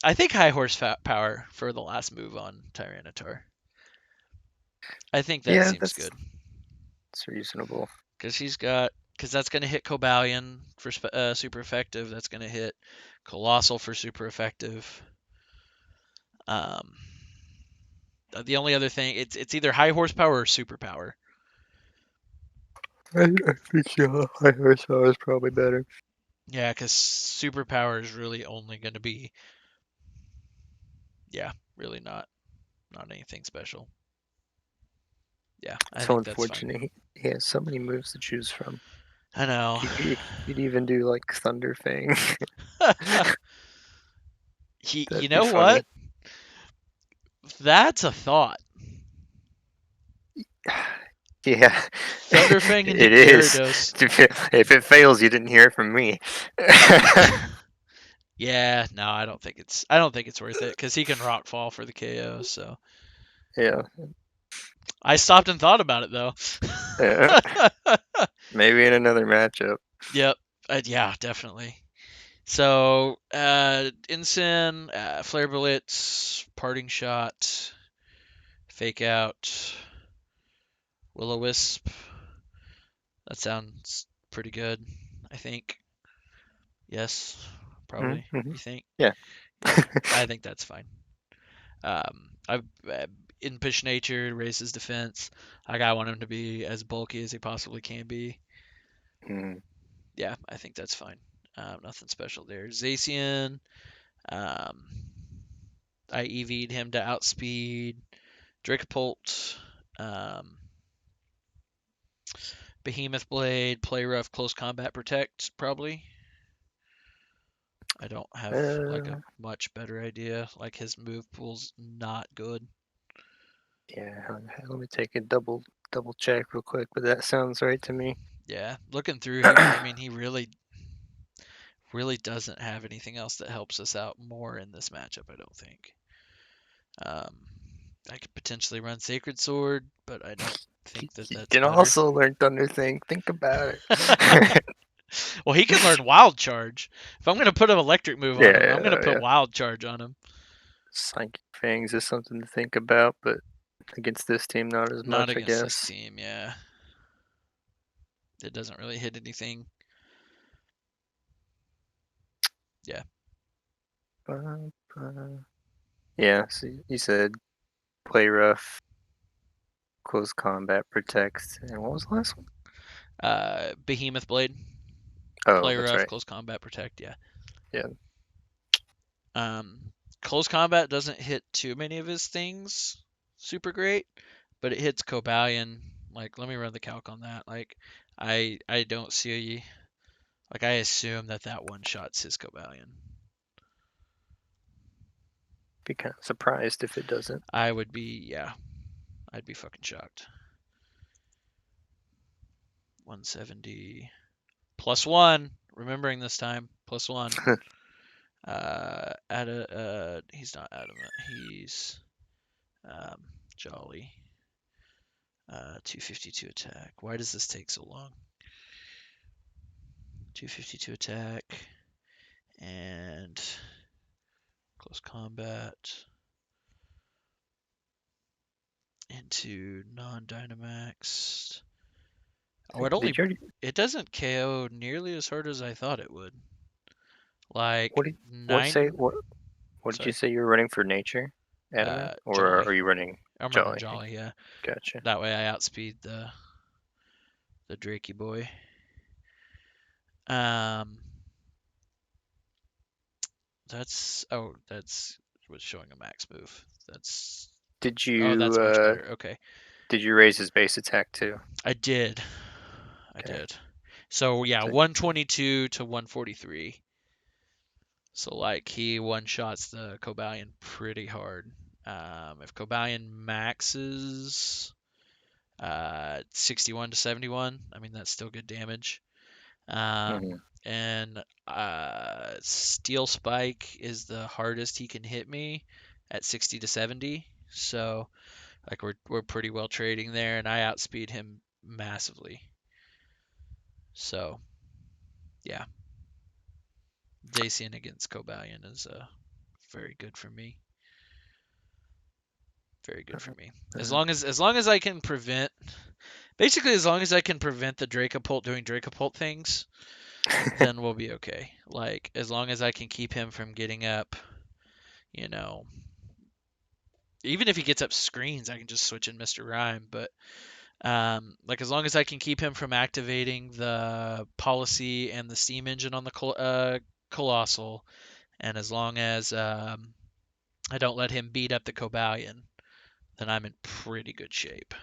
I think high horsepower for the last move on Tyranitar. I think that Yeah, seems that's good that's reasonable. because that's going to hit Cobalion for super effective. That's going to hit Colossal for super effective. Um, the only other thing it's either high horsepower or super power. I think yeah, high horsepower is probably better. Yeah, because super power is really only going to be yeah, really not anything special. Yeah, I So think that's fine. unfortunate. He has so many moves to choose from. I know. You could even do like Thunder Fang. You That'd be know what? funny. That's a thought. Yeah, Thunderfang into it is. Gyarados. If it fails, you didn't hear it from me. Yeah, no, I don't think it's worth it because he can rock fall for the KO. So Yeah, I stopped and thought about it though. yeah. Maybe in another matchup. Yep. Yeah, definitely. So Ensign, Flare Blitz, Parting Shot, Fake Out, Will-O Wisp. That sounds pretty good. I think. Yes, probably. Mm-hmm. You think? Yeah. Yeah, I think that's fine. I in pitch nature raises defense. Like I want him to be as bulky as he possibly can be. Mm. Yeah, I think that's fine. Nothing special there. Zacian, um, I EV'd him to outspeed. Dracopult, um, Behemoth Blade, Play Rough, Close Combat Protect, probably. I don't have like a Uh, much better idea. Like his move pool's not good. yeah. Let me take a double check real quick, but that sounds right to me. Yeah, looking through, he really doesn't have anything else that helps us out more in this matchup. I don't think. Um, I could potentially run Sacred Sword, but I don't think that He that's can better. also learn Thunder Thing. Think about it. Well, he can learn Wild Charge. If I'm gonna put an electric move on Yeah, him, I'm gonna yeah, put yeah. Wild Charge on him. Psychic Fangs is something to think about, but against this team, not as Not much, I against this guess. team, yeah. It doesn't really hit anything. Yeah. Yeah, so you said play rough, close combat, protect, and what was the last one? Behemoth Blade, Oh, play that's rough, right. close combat, protect. Yeah. Yeah, Close combat doesn't hit too many of his things super great, but it hits Cobalion. Like, let me run the calc on that. Like, I don't see like I assume that one shots his Cobalion. be kind of surprised if it doesn't. I would be yeah, I'd be fucking shocked. 170 +1. Remembering this time +1. He's not adamant. He's jolly. 252 attack. Why does this take so long? 252 attack and close combat into non-Dynamax. Oh, Did you already? it doesn't KO nearly as hard as I thought it would. Like What did what say? 9 What did you sorry. say you were running for nature, adamant, or Jolly. are you running I'm running jolly? Jolly, yeah. Gotcha. That way I outspeed the Drakey boy. Um that's what's showing a max move. That's Did oh you that's much better. Okay. did you raise his base attack too? I did. I Okay. did. So yeah, So 122 to 143. So like he one shots the Cobalion pretty hard. If Cobalion maxes 61 to 71, I mean that's still good damage. mhm. And Steel Spike is the hardest he can hit me at 60 to 70. So like we're pretty well trading there, and I outspeed him massively. So yeah, Dacian against Cobalion is very good for me. Very good for me. As long as I can prevent basically as long as I can prevent the Dracopult doing Dracopult things, then we'll be okay. Like as long as I can keep him from getting up, you know, even if he gets up screens, I can just switch in Mr. Rhyme. But like as long as I can keep him from activating the policy and the steam engine on the Colossal, and as long as I don't let him beat up the Cobalion, then I'm in pretty good shape.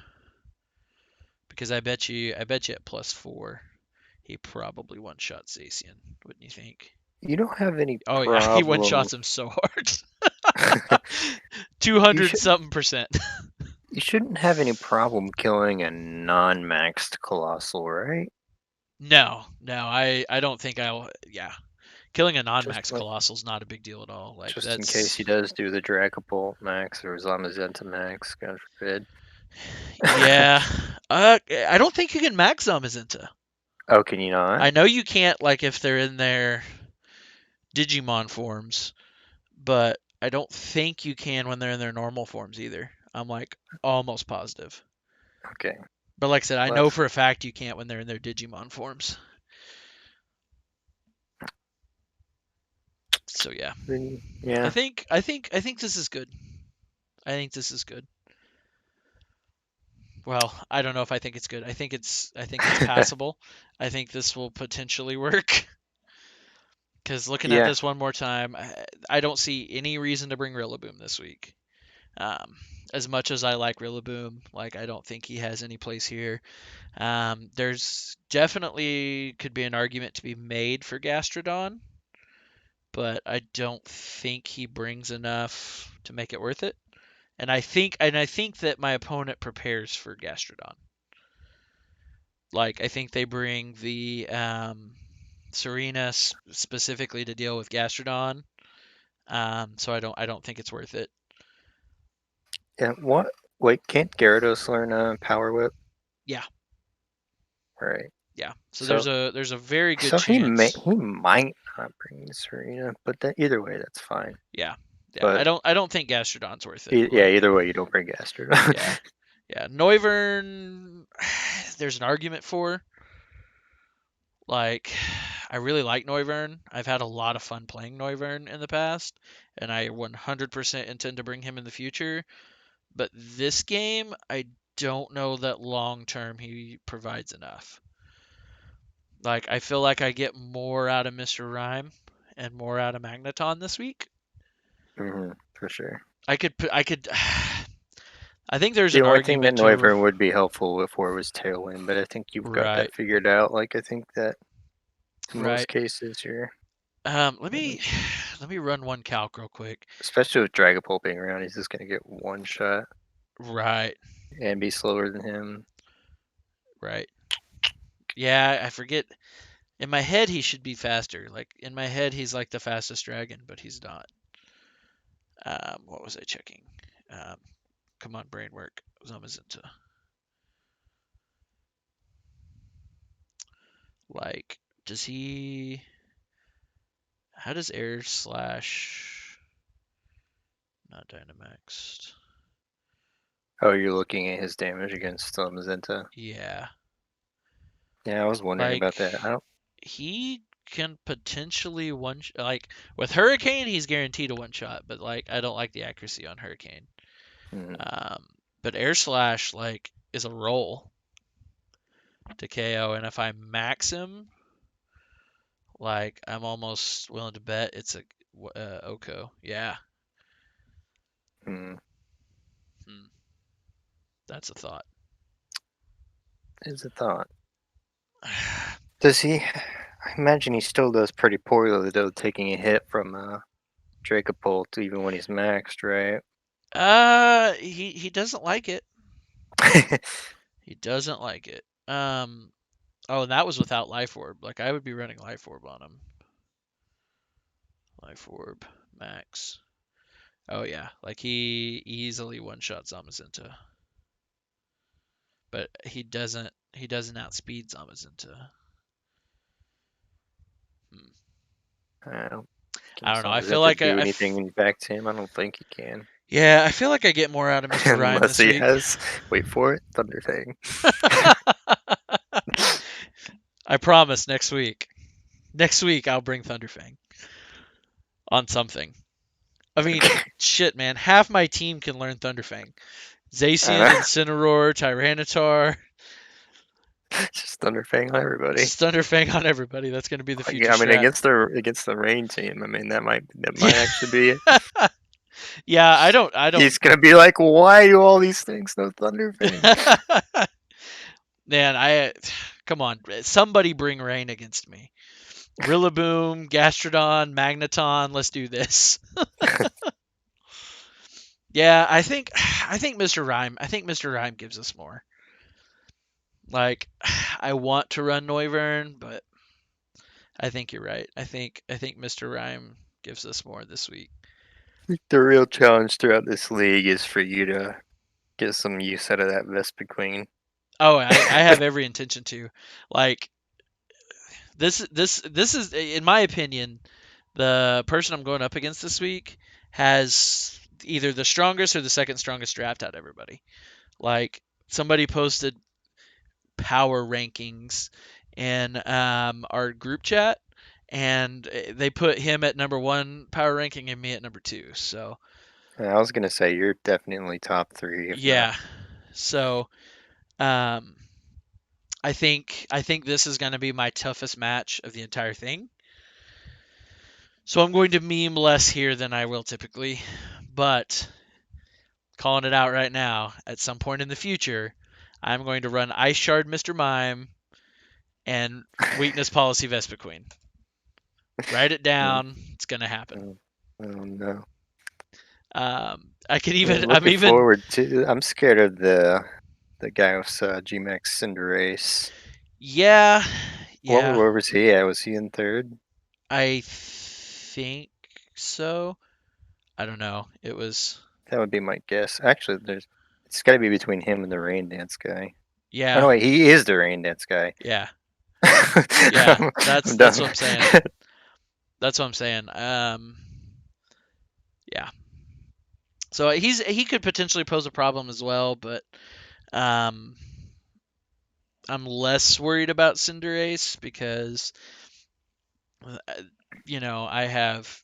Because I bet you at +4, he probably one shot Zacian, wouldn't you think? You don't have any Oh yeah, he one problem. shots him so hard. you 200 should something percent. you shouldn't have any problem killing a non-maxed colossal, right? No, I don't think I'll. Yeah, killing a Just non-max like colossal is not a big deal at all. Like just in case he that's does do the Dragapult max or Zamazenta max, God forbid. yeah. I don't think you can max Zamazenta. Oh, can you not? I know you can't like if they're in their Digimon forms, but I don't think you can when they're in their normal forms either. I'm like almost positive. Okay. But like I said, I Well, know that's for a fact you can't when they're in their Digimon forms. So yeah. then, I yeah. think I think I think this is good. I think this is good. Well, I don't know if I think it's good. I think it's passable. I think this will potentially work. Because looking at Yeah. this one more time, I don't see any reason to bring Rillaboom this week. Um, as much as I like Rillaboom, like I don't think he has any place here. There's definitely could be an argument to be made for Gastrodon, but I don't think he brings enough to make it worth it. And I think that my opponent prepares for Gastrodon. Like I think they bring the Serena specifically to deal with Gastrodon. So I don't think it's worth it. Yeah. What? Wait, can't Gyarados learn a Power Whip? Yeah, Right. yeah. So So there's a very good so chance. he might not bring Serena, but either way, that's fine. Yeah, yeah. I But don't I don't think Gastrodon's worth it. yeah, Like either way, you don't bring Astro. yeah, yeah. Noivern, there's an argument for. Like I really like Noivern. I've had a lot of fun playing Noivern in the past, and I 100% intend to bring him in the future. But this game, I don't know that long term he provides enough. Like, I feel like I get more out of Mr. Rhyme and more out of Magneton this week. For sure. I could, I think there's The an only thing that argument to, Noivern would be helpful before was Tailwind, but I think you've got right, that figured out. Like I think that in most right. cases you're, Let um, me let me run one calc real quick. especially with Dragapult being around, he's just gonna get one shot Right, and be slower than him. right. Yeah, I forget. In my head, he should be faster. Like in my head, he's like the fastest dragon, but he's not. What was I checking? Um, Come on, brain work. Zamazenta. Like, does he? How does air slash not Dynamaxed? Oh, you're looking at his damage against Magenta. Yeah, Yeah, I was wondering like about that. I don't. he can potentially like with Hurricane, he's guaranteed a one shot, but like I don't like the accuracy on Hurricane. Mm, Um, but air slash like is a roll to KO, and if I max him, like I'm almost willing to bet it's a Oko. Yeah, mm, hmm. That's a thought. is a thought. Does he? I imagine he still does pretty poorly though, taking a hit from Dragapult even when he's maxed, right? He doesn't like it. He doesn't like it. Oh, and that was without Life Orb. Like I would be running Life Orb on him. Life Orb max. Oh yeah, like he easily one shot Zamazenta, but he doesn't. He doesn't outspeed Zamazenta. Hmm. I don't I think don't know. I Summers feel had to like do anything back to him. I don't think he can. yeah, I feel like I get more out of Mr. Rhyme Unless this he week. has, wait for it, Thunder Fang. I promise next week. Next week I'll bring Thunderfang on something. I mean, Okay. shit, man. Half my team can learn Thunderfang. I Zacian, know. Incineroar, Tyranitar. Just Thunder Fang on everybody. Just Thunderfang on everybody. That's going to be the future I mean, strat. against the rain team, I mean that might Yeah, actually be it. yeah. I don't. He's gonna be like, why do all these things no Thunder Fang? Man, come on. Somebody bring rain against me. Rillaboom, Gastrodon, Magneton. Let's do this. Yeah, I think Mr. Rhyme. I think Mr. Rhyme gives us more. Like, I want to run Noivern, but I think you're right. I think Mr. Rhyme gives us more this week. The real challenge throughout this league is for you to get some use out of that Vespiquen. Oh, I have every intention to. Like this is in my opinion, the person I'm going up against this week has either the strongest or the second strongest draft out of everybody. Like somebody posted power rankings in our group chat, and they put him at number one power ranking and me at number two. So I was gonna say you're definitely top three, if not. yeah, so um, I think this is going to be my toughest match of the entire thing. So I'm going to meme less here than I will typically, but calling it out right now, at some point in the future, I'm going to run Ice Shard Mr. Mime and Weakness Policy Vespiquen. Write it Mm, down. It's gonna happen. mm, oh no. I could Yeah, even. I'm looking even. forward to. I'm scared of the guy with G-Max Cinderace. Yeah, yeah. Where was he at? Was he in third? I think so. I don't know. It was. That would be my guess. Actually, it's got to be between him and the Rain Dance guy. Oh no, Yeah, wait, he is the Rain Dance guy. yeah, yeah. I'm That's done. what I'm saying. That's what I'm saying. Yeah. So he could potentially pose a problem as well, but um, I'm less worried about Cinderace because I have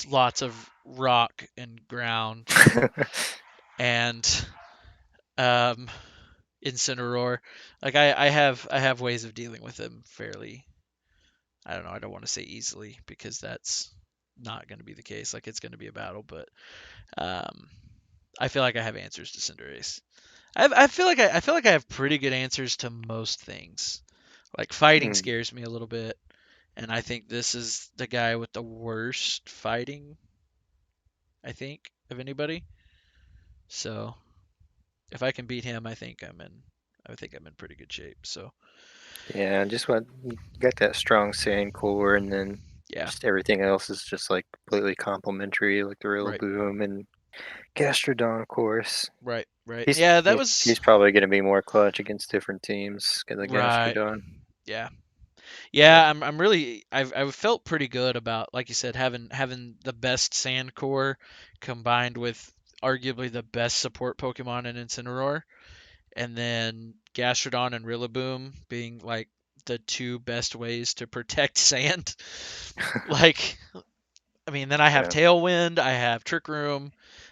lots of rock and ground and um, Incineroar. Like I have ways of dealing with them fairly. I don't know. I don't want to say easily because that's not going to be the case. Like it's going to be a battle, but um, I feel like I have answers to Cinderace. I feel like I have pretty good answers to most things. Like fighting Hmm. scares me a little bit, and I think this is the guy with the worst fighting. I think of anybody. So if I can beat him, I think I'm in. I think I'm in pretty good shape. So Yeah, just what you got that strong sand core, and then yeah, just everything else is just like completely complementary, like the right, Rillaboom and Gastrodon, of course. right, right. He's Yeah, that he's, was he's probably going to be more clutch against different teams. Get the right. Gastrodon, Yeah, but yeah. I'm really. I've felt pretty good about, like you said, having the best sand core combined with arguably the best support Pokemon in Incineroar, and then Gastrodon and Rillaboom being like the two best ways to protect sand. Like, I mean, then I have yeah, Tailwind, I have Trick Room,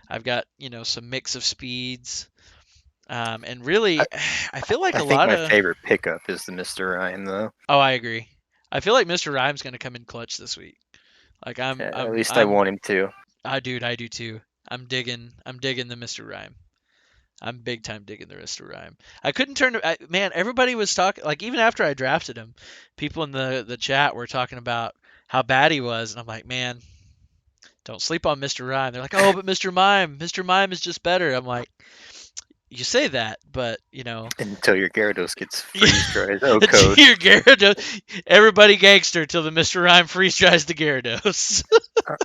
I've got some mix of speeds, and I, really, I feel like I a think lot my of. favorite pickup is the Mr. Rhyme though. Oh, I agree. I feel like Mr. Rhyme's gonna come in clutch this week. Like Yeah, at least I want him to. I do too. I'm digging the Mr. Rhyme. I'm big time digging the Mr. Rhyme. I couldn't man, everybody was talking, like even after I drafted him, people in the chat were talking about how bad he was, and I'm like, man, don't sleep on Mr. Rhyme. They're like, oh, but Mr. Mime is just better. I'm like, you say that, but Until your Gyarados gets yeah, freeze dried. Oh, it's code. your Gyarados. Everybody gangster till the Mr. Rhyme freeze dries the Gyarados.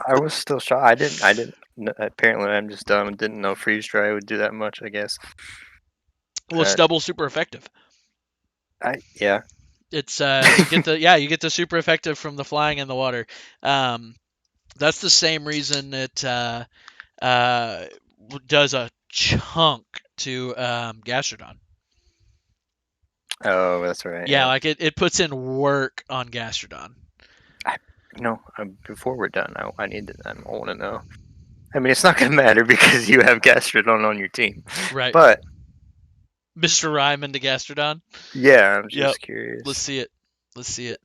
I was still shocked. I didn't. Apparently, I'm just dumb and didn't know freeze dry would do that much. I guess. Well, it's Uh, double super effective. yeah. It's you get the super effective from the flying and the water. Um, that's the same reason it uh, does a chunk to Gastrodon. Oh, that's right. Yeah, Yeah. like it puts in work on Gastrodon. I, before we're done, I need to. I want to know. I mean, it's not gonna matter because you have Gastrodon on your team. Right. But Mr. Rhyme into Gastrodon. yeah, I'm Yep. just Let's curious. see it. Let's see it.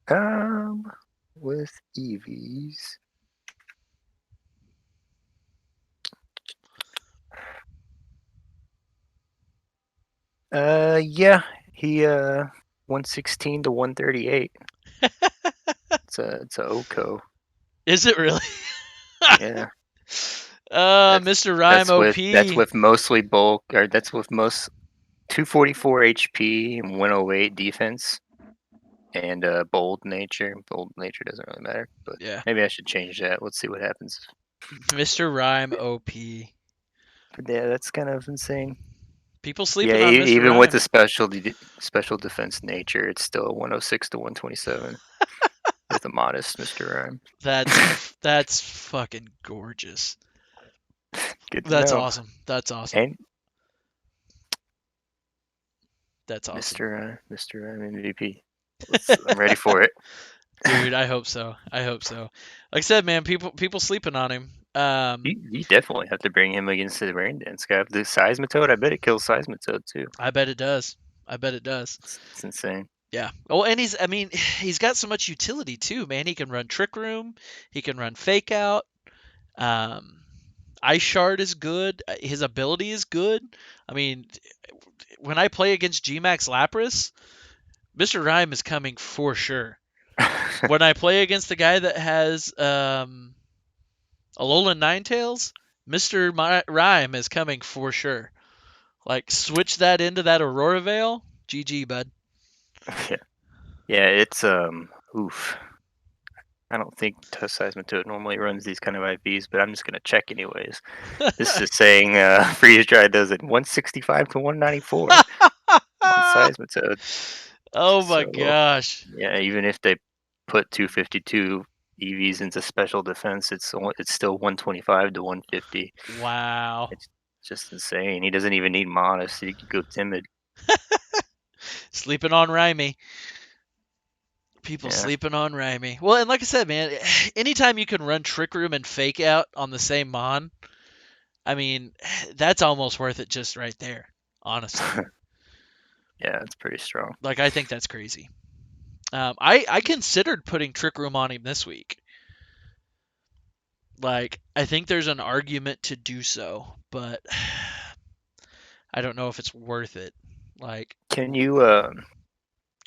um, with Eevees. Yeah, he 116 to 138. It's a Oko. Is it really? Yeah. That's Mr. Rhyme that's OP. with mostly bulk, or that's with most 244 HP and 108 defense, and bold nature. Bold nature doesn't really matter, but Yeah. maybe I should change that. Let's see what happens. Mr. Rhyme OP. But yeah, that's kind of insane. People Yeah, sleeping on Mr. even with Rhyme. the special defense nature, it's still 106 to 127 with a modest Mr. Rhyme. That's fucking gorgeous. Good to That's know. awesome. That's awesome. And That's awesome. Mr. Rhyme MVP. I'm ready for it. Dude, I hope so. I hope so. Like I said, man, people sleeping on him. You definitely have to bring him against the Rain Dance guy. The Seismitoad, I bet it kills Seismitoad too. I bet it does. I bet it does. It's insane. Yeah. Oh, and I mean, he's got so much utility too, man. He can run Trick Room. He can run Fake Out. Um, Ice Shard is good. His ability is good. I mean, when I play against Gmax Lapras, Mr. Rhyme is coming for sure. When I play against the guy that has Alolan Ninetales, Mr. Rhyme is coming for sure. Like, switch that into that Aurora Veil. GG, bud. Yeah, yeah. It's oof. I don't think Seismitoad normally runs these kind of IVs, but I'm just gonna check anyways. This is saying Freeze Dry does it 165 to 194 on Seismitoad. Oh my So gosh. yeah, even if they put 252 EVs into special defense, it's still 125 to 150. Wow. It's just insane. He doesn't even need modest. He could go timid. Sleeping on Rhyme. People Yeah. sleeping on Rhyme. Well, and like I said, man, anytime you can run Trick Room and Fake Out on the same Mon, I mean, that's almost worth it just right there, honestly. Yeah, it's pretty strong. Like, I think that's crazy. I considered putting Trick Room on him this week. Like, I think there's an argument to do so, but I don't know if it's worth it. Like, Can you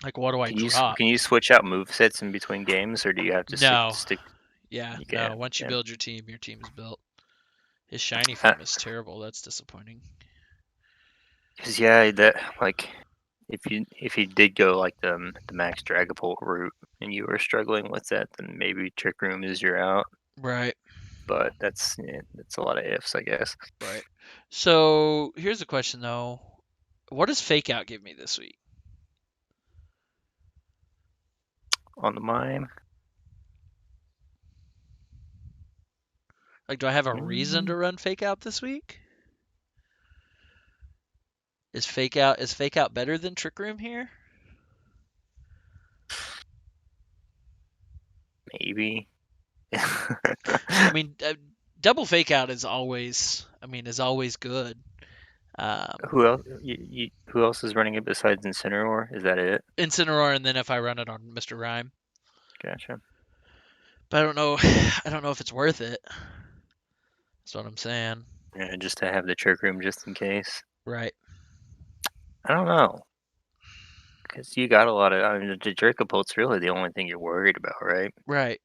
like what do I drop? can you switch out move sets in between games, or do you have to No. stick? Yeah, You no. can't. Once you Yeah. build your team is built. His shiny Uh, form is terrible. That's disappointing. 'Cause, yeah, that like if you did go like the max Dragapult route and you were struggling with that, then maybe Trick Room is your out. Right, But that's a lot of ifs, I guess. right. So here's a question though. What does Fake Out give me this week? On the mine. Like, do I have a reason Mm, to run Fake Out this week? Is Fake Out better than Trick Room here? maybe. I mean, double Fake Out is always, is always good. Who else? Who else is running it besides Incineroar? Is that it? Incineroar, and then if I run it on Mr. Rhyme, Gotcha. but I don't know. I don't know if it's worth it. That's what I'm saying. Yeah, just to have the Trick Room just in case. Right, I don't know, because you got a lot of. I mean, the Dracopult's really the only thing you're worried about, right? right,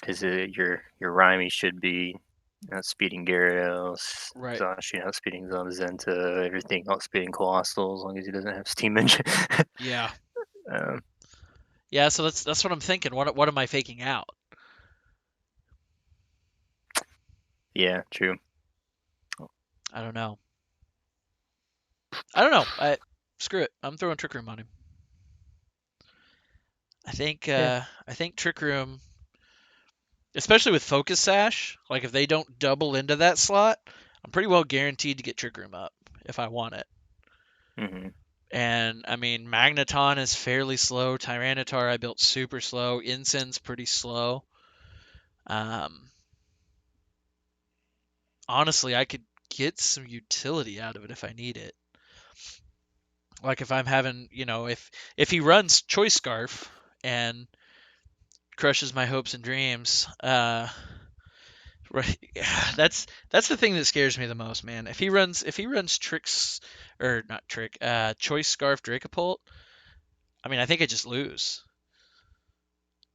Because your Rhyme should be speeding Gyarados, right. Zash, speeding Zamazenta, everything else speeding Colossal, as long as he doesn't have Steam Engine. Yeah, um, yeah. So that's what I'm thinking. What am I faking out? yeah, true. I don't know. I don't know. Screw it. I'm throwing Trick Room on him. Yeah. I think Trick Room, especially with Focus Sash, like if they don't double into that slot, I'm pretty well guaranteed to get Trick Room up if I want it. Hmm. And I mean, Magneton is fairly slow. Tyranitar I built super slow. Incense pretty slow. Um, Honestly, I could get some utility out of it if I need it. Like if I'm having, if he runs Choice Scarf and crushes my hopes and dreams, right, that's the thing that scares me the most, man. If he runs tricks or not trick, Choice Scarf Dracopult, I think I just lose.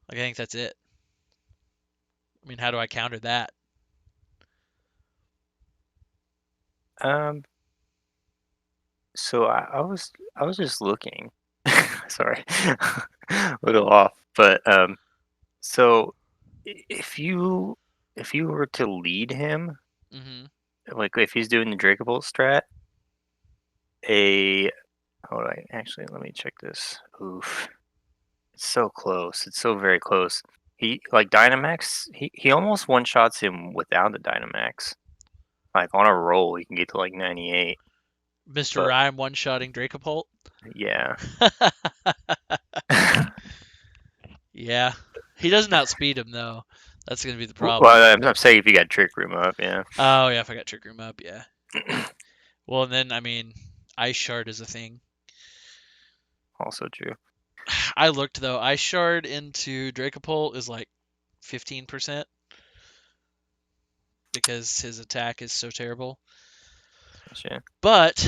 Like I think that's it. How do I counter that? Um, so I was just looking. Sorry, a little off, but so if you were to lead him, Hmm. like if he's doing the Dracobolt strat, a hold on, actually let me check this. Oof, it's so close. It's so very close. He like Dynamax. He almost one shots him without the Dynamax. Like on a roll, he can get to like 98. Mr. But Rhyme one-shotting Dracopult. yeah. Yeah, he doesn't outspeed him though. That's gonna be the Well, problem. I'm saying if you got Trick Room up, yeah. Oh yeah, if I got Trick Room up, yeah. Well, and then Ice Shard is a thing. Also true. I looked though. Ice Shard into Dracopult is like 15% because his attack is so terrible. Shit. But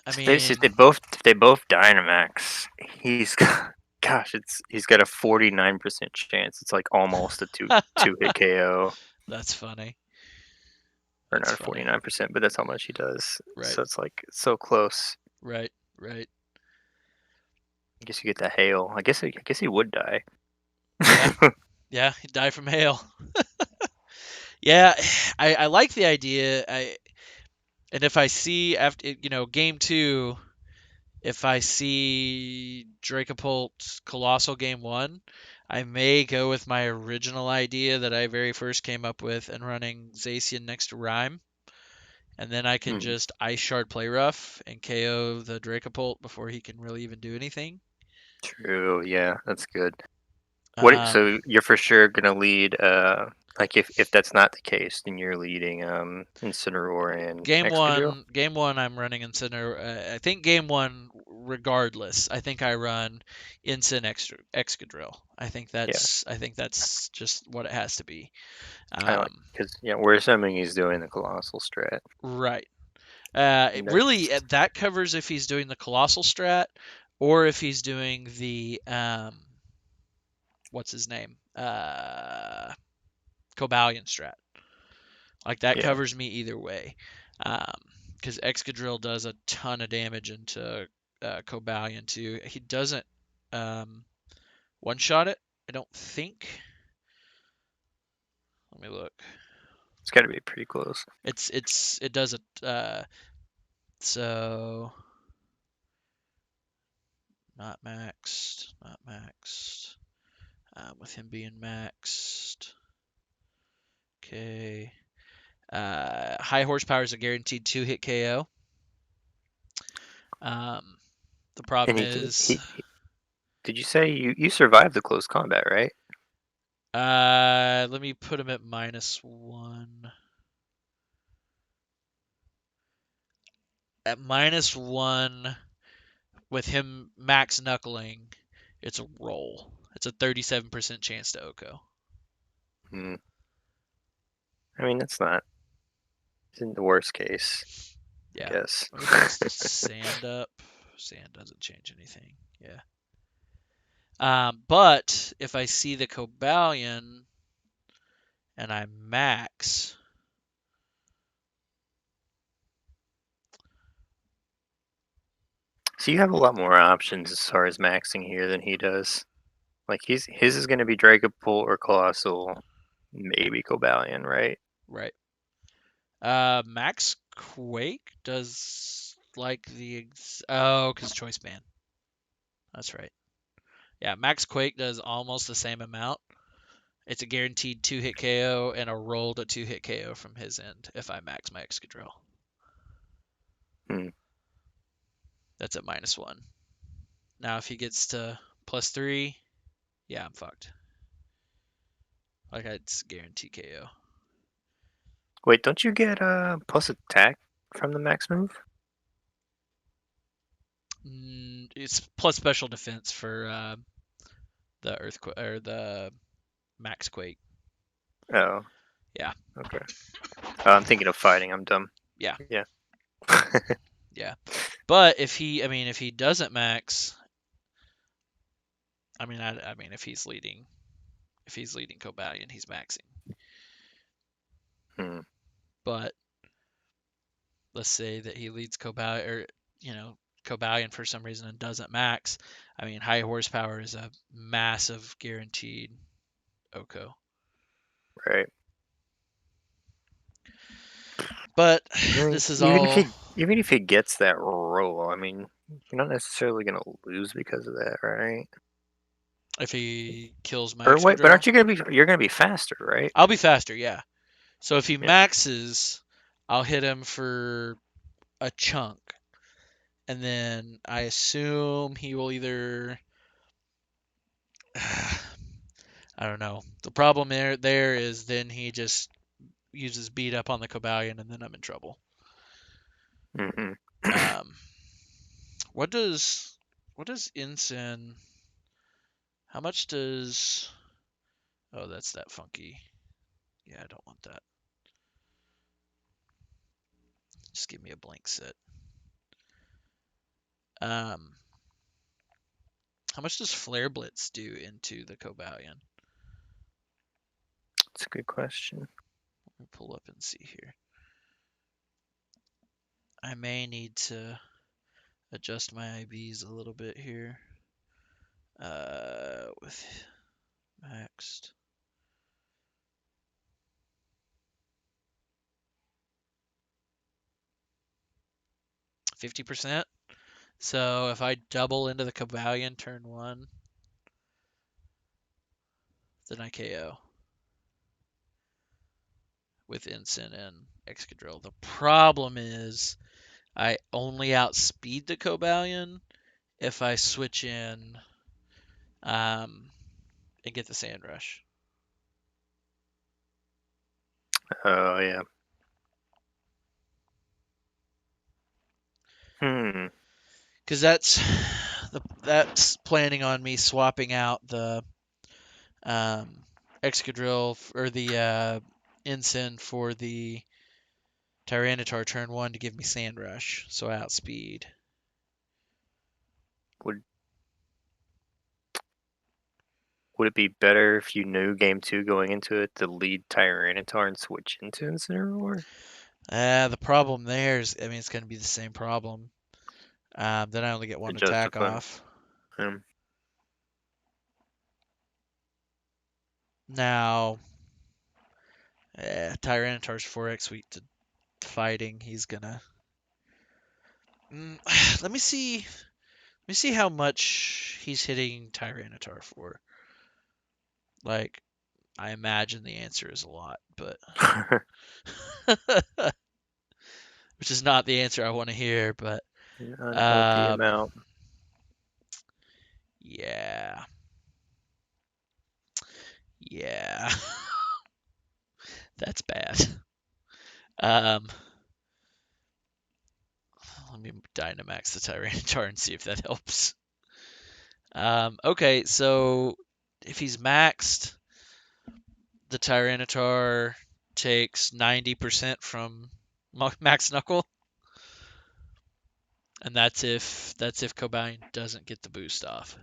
I So mean, if they both Dynamax, he's got, gosh, he's got a 49% chance. It's like almost a two hit KO, that's funny. or That's not a funny. 49%, but that's how much he does. Right, So it's like so close. right, right. I guess you get the hail. I guess he would die. Yeah, yeah. He died from hail. Yeah, I like the idea. And if I see after game two, if I see Dracopult Colossal game one, I may go with my original idea that I very first came up with and running Zacian next to Rhyme. and then I can Hmm. just Ice Shard Play Rough and KO the Dracopult before he can really even do anything. True. Yeah, that's good. What? Um, So you're for sure gonna lead. Like if that's not the case, then you're leading Incineroar and Excadrill. game one, I'm running Inciner. I think game one, regardless, I think I run Incin Excadrill. Yeah, I think that's just what it has to be. I like because we're assuming he's doing the Colossal strat. Right. And Really, that's that covers if he's doing the Colossal strat, or if he's doing the what's his name, Cobalion strat. Like that yeah. covers me either way, because Excadrill does a ton of damage into Cobalion too. He doesn't um, one shot it. I don't think. Let me look. It's got to be pretty close. It does it. So not maxed, not maxed. With him being maxed. Okay. High horsepower is a guaranteed 2-hit KO. Um, the And problem he can. is, Did you say you survived the close combat, right? let me put him at -1. At -1, with him max knuckling, it's a roll. It's a 37% chance to OHKO. Hmm. I mean, that's not in the worst case, I Yeah. guess. Let me put sand up. Sand doesn't change anything. Yeah. But if I see the Cobalion and I max, So you have a lot more options as far as maxing here than he does. Like his is going to be Dragapult or Colossal, maybe Cobalion, right? right? Max Quake does like because Choice Band. That's right. Yeah, Max Quake does almost the same amount. It's a guaranteed 2-hit KO and a roll to 2-hit KO from his end if I max my Excadrill. Hmm. That's at -1. Now if he gets to +3, yeah, I'm fucked. Like it's guaranteed KO. Wait, don't you get plus attack from the max move? It's plus special defense for the earthquake or the Max Quake. Oh, Yeah, okay. Oh, I'm thinking of fighting. I'm dumb. yeah, Yeah. yeah. But if he doesn't max, I mean, if he's leading Cobalion, he's maxing. Hmm. But let's say that he leads Cobalion, or Cobalion for some reason and doesn't max. I mean, high horsepower is a massive guaranteed OHKO. Right. But I mean, this is all even if he gets that roll, I mean, you're not necessarily gonna lose because of that, right? if he kills my Or wait, but Excadrill. aren't you gonna be? You're gonna be faster, right? I'll be faster, yeah. So if he Yeah. maxes, I'll hit him for a chunk, and then I assume he will either I don't know. The problem there is then he just uses beat up on the Cobalion, and then I'm in trouble. Hmm. Um, what does Ensign? How much does? Oh, that's that funky. Yeah, I don't want that. Just give me a blank set. Um, how much does Flare Blitz do into the Cobalion? That's a good question. Let me pull up and see here. I may need to adjust my IVs a little bit here. With maxed 50%. So if I double into the Cobalion turn 1, then I KO. with Ensign and Excadrill. The problem is I only outspeed the Cobalion if I switch in and get the Sand Rush. Oh yeah. Because that's planning on me swapping out the Excadrill or the Ensign for the Tyranitar turn 1 to give me Sand Rush, so I outspeed. Would it be better if you knew game 2 going into it to lead Tyranitar and switch into Incineroar? The problem there is, I mean, it's going to be the same problem. Then I only get To one attack justify. off. Now, Tyranitar's 4x weak to fighting. He's gonna. Let me see. Let me see how much he's hitting Tyranitar for. Like, I imagine the answer is a lot, but which is not the answer I want to hear. But An unhealthy amount. yeah, yeah, that's bad. Um, let me Dynamax the Tyranitar and see if that helps. Okay, so if he's maxed, the Tyranitar takes 90% from Max Knuckle, and that's if Cobalion doesn't get the boost off.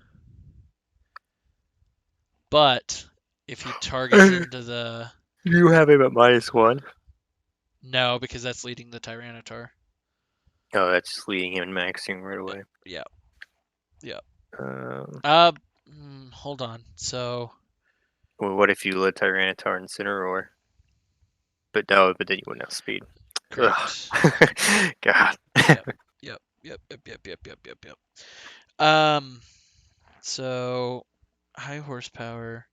But if he targets into the You have him at -1. no, because that's leading the Tyranitar. Oh, that's just leading him and maxing right away. Yeah, yeah. Um, Hold on. So well, what if you let Tyranitar Incineroar? But no, but then you wouldn't have speed. correct. Ugh. God. Yep, yep, yep, yep, yep, yep, yep, yep, yep. So high horsepower.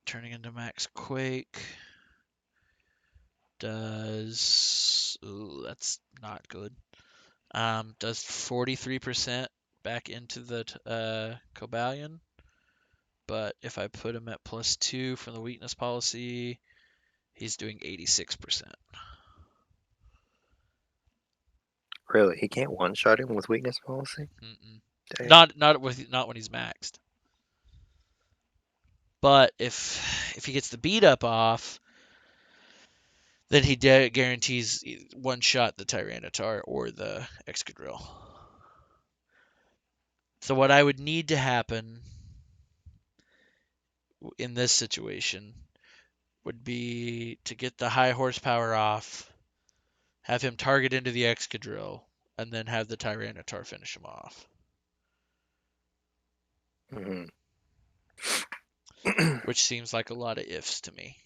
Turning into Max Quake does. Ooh, that's not good. Does 43% back into the Cobalion. But if I put him at +2 from the weakness policy, he's doing 86%. Really, he can't one-shot him with weakness policy? Mm-mm. Dang. Not when he's maxed. But if he gets the beat up off, then he guarantees one shot the Tyranitar or the Excadrill. So what I would need to happen in this situation would be to get the high horsepower off, have him target into the Excadrill, and then have the Tyranitar finish him off. Mhm. Which seems like a lot of ifs to me.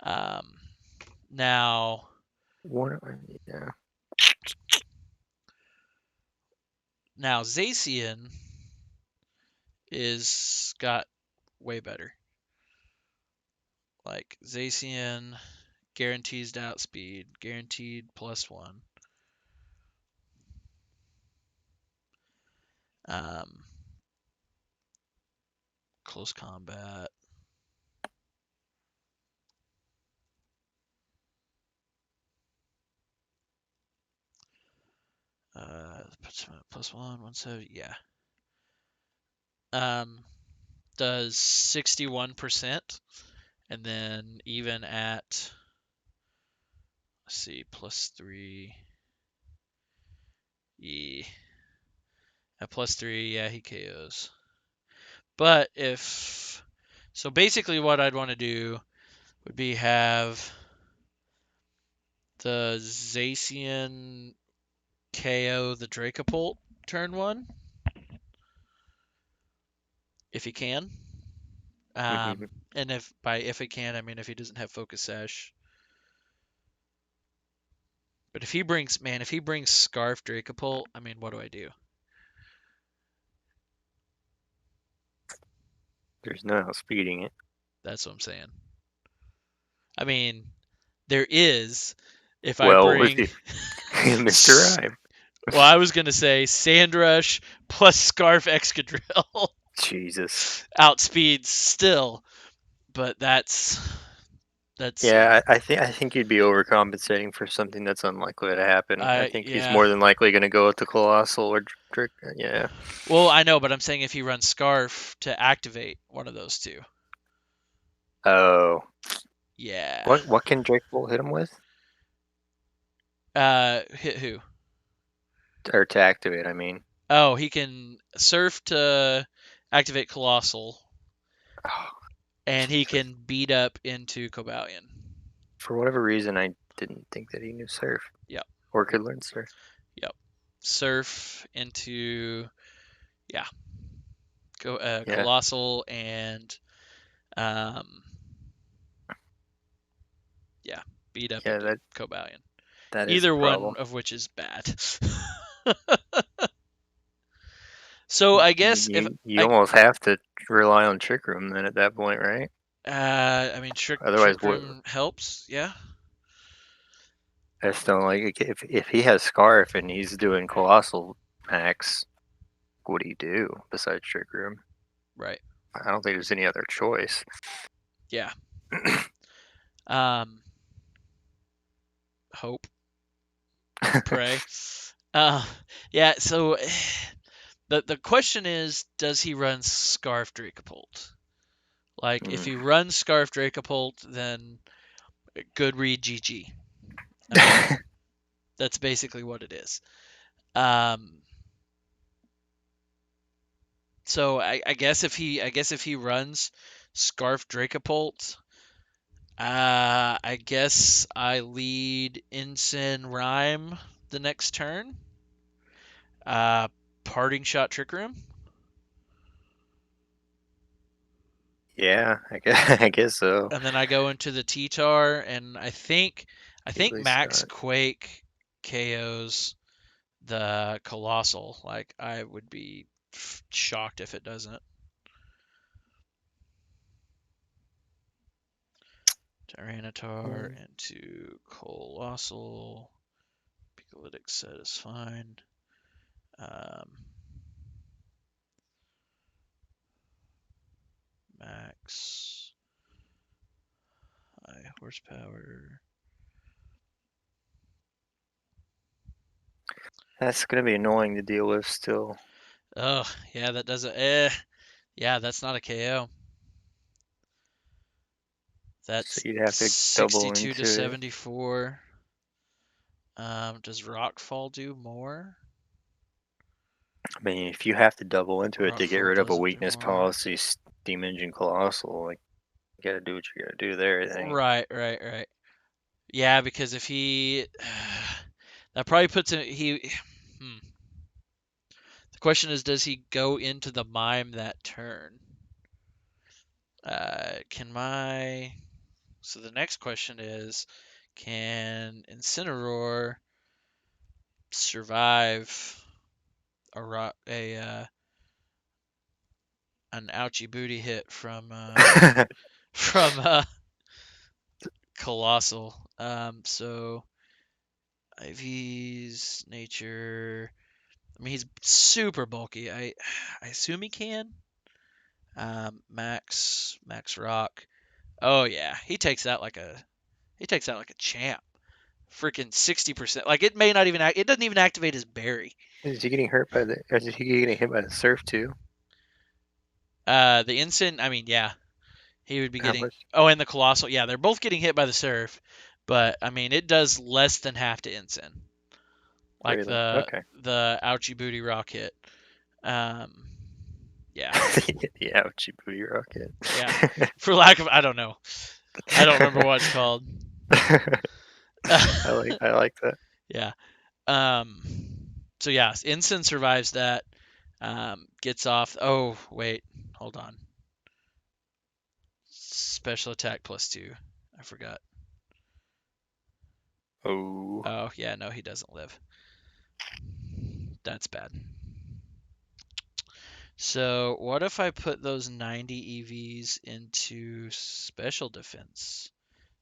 Um, now, What? Yeah. now Zacian is got way better. Like Zacian guarantees to outspeed, guaranteed +1. Um, close combat. +1, 170. Yeah. Does 61%, and then even at let's see, +3. Yeah. At +3, yeah, he KOs. But if so, basically, what I'd want to do would be have the Zacian KO the Dracopult turn 1, if he can. Mhm. And if he can, I mean if he doesn't have Focus Sash. But if he brings Scarf Dracopult, I mean, what do I do? There's no outspeeding it. That's what I'm saying. I mean, there is if I Well, with bring. you, Mr. Rhyme. Well, I was gonna say Sandrush plus Scarf Excadrill Jesus. outspeeds still, but that's Yeah, I think you'd be overcompensating for something that's unlikely to happen. I think he's yeah. more than likely going to go with the Colossal or Trick. Yeah. Well, I know, but I'm saying if he runs Scarf to activate one of those two. Oh, Yeah. what can Drake Bolt hit him with? Hit who? Or to activate, I mean. Oh, he can Surf to activate Colossal, Oh, and he Jesus. can beat up into Cobalion. For whatever reason, I didn't think that he knew Surf Yep. or could learn Surf. Yep. Surf into yeah, Yeah, Colossal and um yeah, beat up yeah, into that Cobalion. that is a Either one problem. of which is bad. So I guess if You almost have to rely on Trick Room then at that point, right? I mean Otherwise, Trick what? Room helps, yeah. I just don't like if he has Scarf and he's doing Colossal Max. What do you do besides Trick Room? Right. I don't think there's any other choice. Yeah. Um Hope. Pray. Uh yeah, so the question is, does he run Scarf Dracopult? Like if Mm. he runs Scarf Dracopult, then good read GG. That's basically what it is. Um so I guess if he runs Scarf Dracopult, I guess I lead Ensign Rhyme the next turn. Uh, Parting Shot Trick Room. Yeah, I guess so. And then I go into the T-Tar, and I think Keely Max Scott. Quake KOs the Colossal. Like I would be shocked if it doesn't. Tyranitar Mm. into Colossal. Picolytic set is fine. Um, Max high horsepower. That's gonna be annoying to deal with still. Oh yeah, that doesn't. Yeah, that's not a KO. So That's you'd have to double 62 to into it. 74. Does Rockfall do more? I mean, if you have to double into it to get Rockfall rid of a doesn't do weakness more. policy, Steam Engine Colossal, like you gotta do what you gotta do there. I think. Right. Yeah, because if he, that probably puts him. Hmm. The question is, does he go into the mime that turn? Can my? So the next question is, can Incineroar survive a an ouchie booty hit from from Colossal. So IV's nature. I mean, he's super bulky. I assume he can. Max Rock. Oh yeah, he takes that like a champ. Freaking 60%. Like it may not even it doesn't even activate his berry. Is he getting hurt by the? Or is he getting hit by the surf too? The Ensign. I mean, yeah, he would be How getting. much? Oh, and the Colossal. Yeah, they're both getting hit by the Surf, but I mean, it does less than half to Ensign. Like Really? Okay. the ouchie booty rock hit. Um, yeah, The ouchie booty rocket. yeah. For lack of, I don't know. I don't remember what it's called. I like that. Yeah. Um, so yeah, Ensign survives that. Gets off. Oh wait, hold on. Special attack +2. I forgot. Oh. Oh yeah, no, he doesn't live. That's bad. So what if I put those 90 EVs into special defense?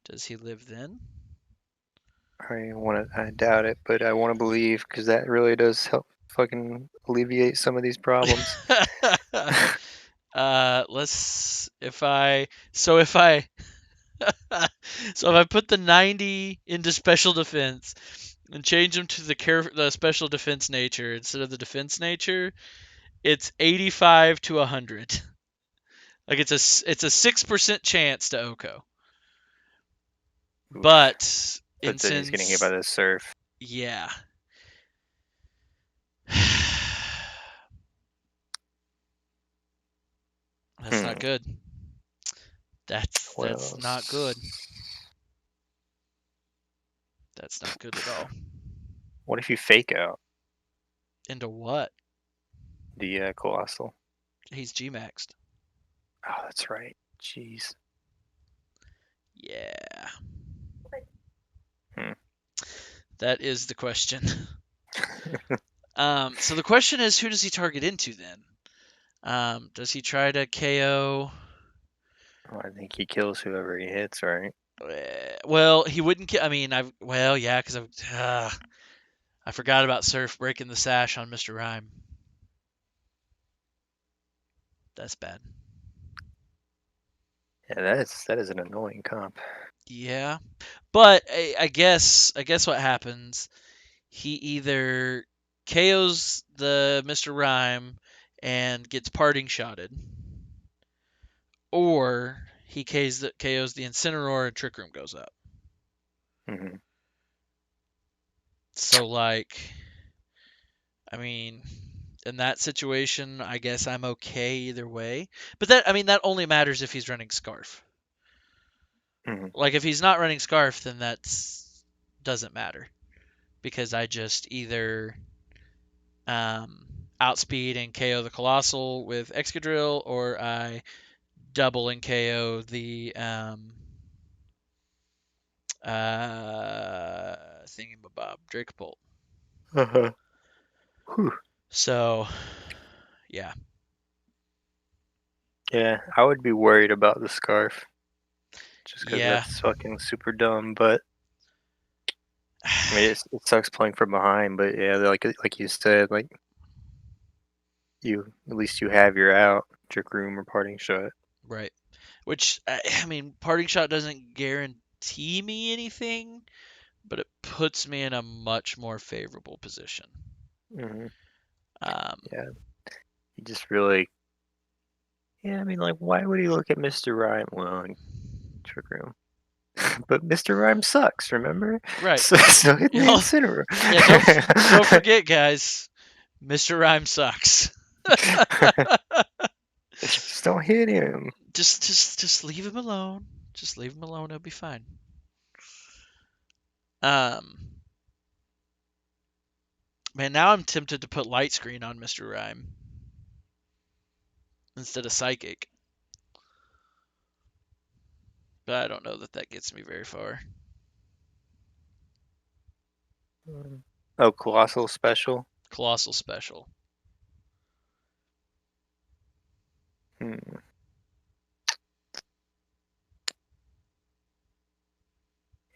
Does he live then? I doubt it, but I want to believe because that really does help fucking alleviate some of these problems. Let's if I so if I so if I put the 90 into special defense and change them to the special defense nature instead of the defense nature, it's 85 to 100. Like it's a 6% chance to Oko. Oof. But in But then he's getting hit by since the surf. yeah. That's Hmm. not good. That's Well, not good. That's not good at all. what if you fake out Into what? the colossal? He's G-maxed. Oh, that's right. Jeez. Yeah. Hmm. That is the question. So the question is, who does he target into then? Does he try to KO? Well, I think he kills whoever he hits, right? Well, he wouldn't. I mean, yeah, because I forgot about Surf breaking the sash on Mr. Rhyme. That's bad. Yeah, that is an annoying comp. Yeah, but I guess what happens? He either KOs the Mr. Rhyme and gets parting shotted, or he KOs the Incineroar and Trick Room goes up. Hmm. So like, I mean, in that situation, I guess I'm okay either way. But that only matters if he's running Scarf. Hmm. Like if he's not running Scarf, then that's doesn't matter because I just either um, outspeed and KO the Colossal with Excadrill, or I double and KO the thingamabob Dracopult. Uh-huh. So yeah, Yeah, I would be worried about the scarf just because yeah. that's fucking super dumb. But I mean, it sucks playing from behind. But yeah, like you said, like you at least you have your out, trick room or parting shot. Right. Which I mean, parting shot doesn't guarantee me anything, but it puts me in a much more favorable position. Hmm. Um, Yeah, he just really. Yeah, I mean, like, why would he look at Mr. Rhyme? Well, trick room. But Mr. Rhyme sucks, remember? right. So hit the Y'all, Incineroar. yeah. Don't forget, guys. Mr. Rhyme sucks. Just don't hit him. Just leave him alone. Just leave him alone. He'll be fine. Um, man, now I'm tempted to put light screen on Mr. Rhyme instead of psychic, but I don't know that that gets me very far. Oh, Colossal Special. Colossal special. Hmm.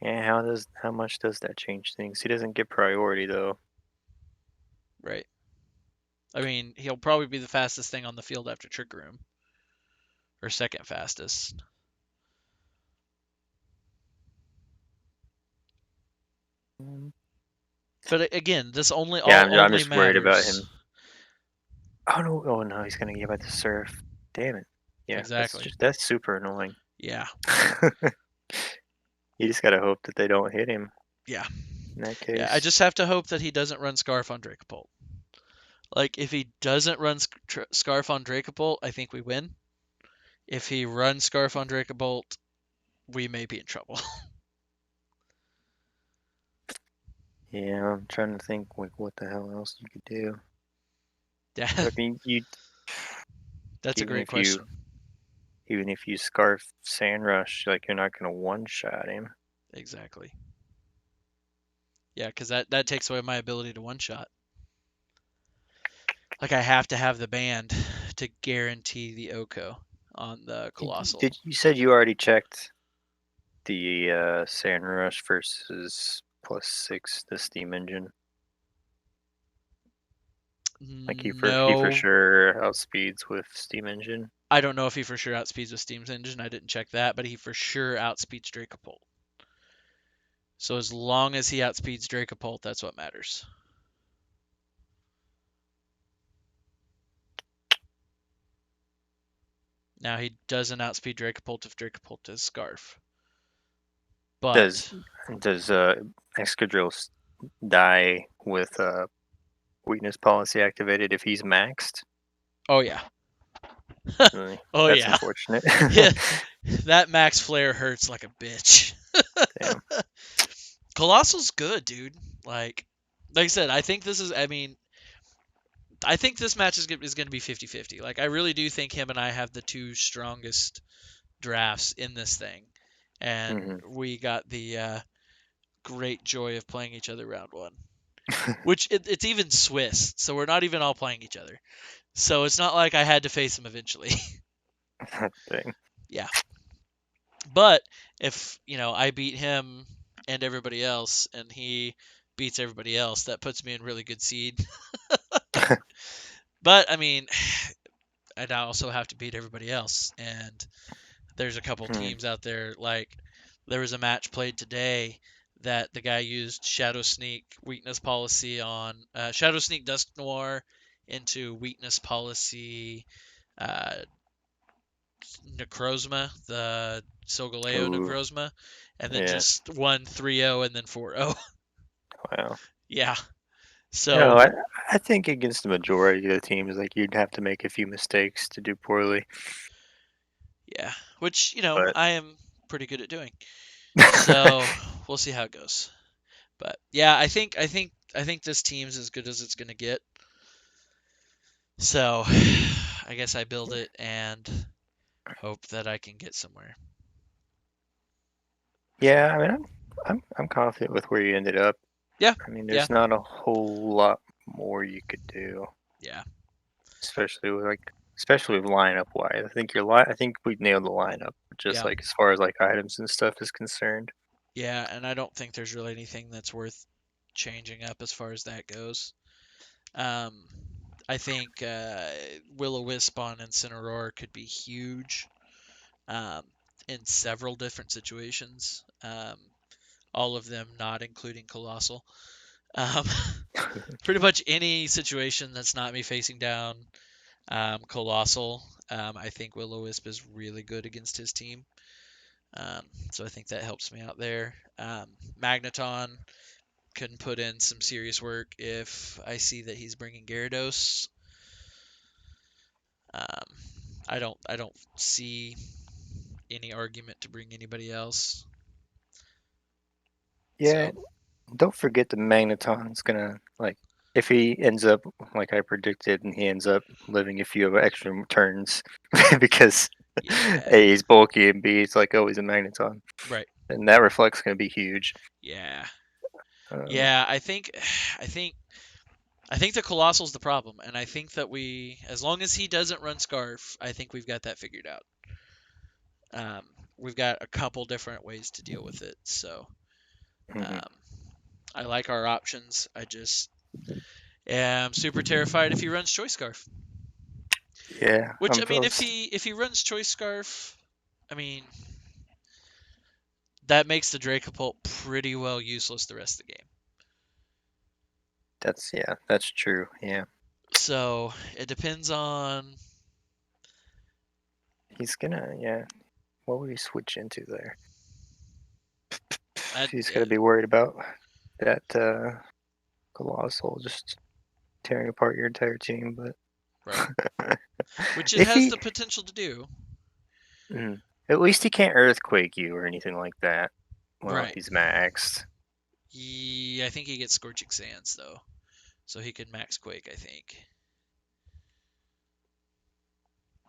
Yeah, how much does that change things? He doesn't get priority though. Right. I mean, he'll probably be the fastest thing on the field after Trick Room, or second fastest. Mm. But again, this only Yeah, all I'm only just worried about matters. him. Oh no! Oh no! He's gonna give out the surf. Damn it! Yeah, Exactly. that's super annoying. Yeah. You just gotta hope that they don't hit him Yeah. in that Yeah. I case. just have to hope that he doesn't run Scarf on Dracopult. Like, if he doesn't run Scarf on Dracopult, I think we win. If he runs Scarf on Dracopult, we may be in trouble. Yeah, I'm trying to think like what the hell else you could do. Yeah. I mean, you That's a even great if you question. even if you scarf Sandrush, like you're not gonna one shot him. Exactly. Yeah, because that takes away my ability to one shot. Like, I have to have the band to guarantee the Oko on the Colossal. Did you said you already checked the Sand Rush versus +6 the steam engine? Like he for No, sure outspeeds with steam engine. I don't know if he for sure outspeeds with Steam's engine. I didn't check that, but he for sure outspeeds Dracopult. So as long as he outspeeds Dracopult, that's what matters. Now he doesn't outspeed Dracopult if Dracopult is Scarf. Does But does Excadrill die with weakness policy activated if he's maxed? oh yeah. Really, Oh that's yeah. unfortunate. Yeah. That max flare hurts like a bitch. Damn. Colossal's good, dude. Like I said, I think this match is going to be 50-50. Like I really do think him and I have the two strongest drafts in this thing. And Hmm. we got the great joy of playing each other round one. Which it's even Swiss, so we're not even all playing each other. So it's not like I had to face him eventually. Dang. Yeah. But if, I beat him and everybody else and he beats everybody else, that puts me in really good seed. But I mean, I'd also have to beat everybody else. And there's a couple Hmm. teams out there, like there was a match played today that the guy used Shadow Sneak weakness policy on Shadow Sneak Dusk Noir into weakness policy uh, Necrozma, the Solgaleo Ooh, Necrozma, and then yeah. just won 3-0 and then 4-0. Wow. Yeah. No, So, I think against the majority of the teams, like you'd have to make a few mistakes to do poorly. yeah, which, But I am pretty good at doing. So, we'll see how it goes. But yeah, I think this team's as good as it's going to get. So, I guess I build it and hope that I can get somewhere. yeah, I mean, I'm confident with where you ended up. Yeah. I mean, Yeah. there's not a whole lot more you could do, Yeah. especially with lineup wise. I think we nailed the lineup, just Yeah. like as far as like items and stuff is concerned. Yeah, and I don't think there's really anything that's worth changing up as far as that goes. Um, I think Will-O-Wisp on Incineroar could be huge um, in several different situations. All of them not including Colossal. Um, pretty much any situation that's not me facing down Colossal. I think Will-O-Wisp is really good against his team. So I think that helps me out there. Magneton can put in some serious work if I see that he's bringing Gyarados. Um, I don't see any argument to bring anybody else. Yeah, So don't forget the Magneton's gonna like if he ends up like I predicted and he ends up living a few extra turns because yeah, A he's bulky and B it's like oh he's a Magneton right, and that reflect's gonna be huge. yeah, Uh, yeah. I think I think the Colossal's the problem, and I think that as long as he doesn't run Scarf, I think we've got that figured out. Um, we've got a couple different ways to deal with it, so mhm. um, I like our options. I just am super terrified if he runs Choice Scarf. Yeah, Which I mean, if he runs Choice Scarf, I mean that makes the Dracopult pretty well useless the rest of the game. that's true. Yeah, So it depends on. he's gonna yeah. What would he switch into there? I, He's gonna be worried about that colossal just tearing apart your entire team, right, but which it if has he the potential to do. mm, at least he can't earthquake you or anything like that. Well, Right. he's maxed. I think he gets Scorching Sands though, so he can max Quake. I think.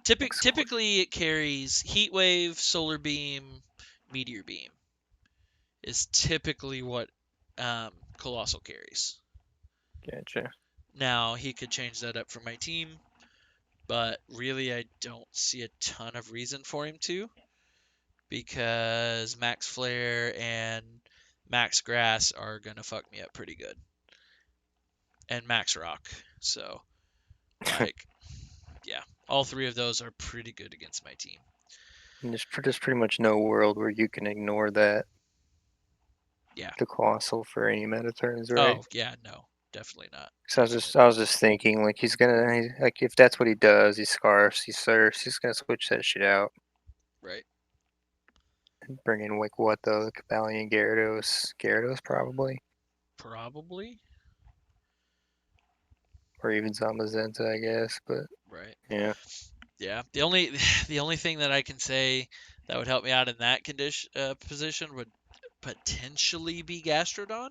Typically, it carries Heat Wave, Solar Beam, Meteor Beam is typically what Colossal carries. Gotcha. Now he could change that up for my team, but really I don't see a ton of reason for him to, because Max Flare and Max Grass are gonna fuck me up pretty good, and Max Rock. So like, yeah, all three of those are pretty good against my team. And there's pretty much no world where you can ignore that Yeah. the colossal for any meta turns, right? Oh yeah, no, definitely not. So Definitely I not. was just thinking like like if that's what he does, he scarfs, he surfs, he's gonna switch that shit out Right. and bring in like what though, the Cabalion Gyarados probably, Probably. or even Zamazenta, I guess. But Right. yeah, Yeah. The only thing that I can say that would help me out in that condition position would potentially be Gastrodon.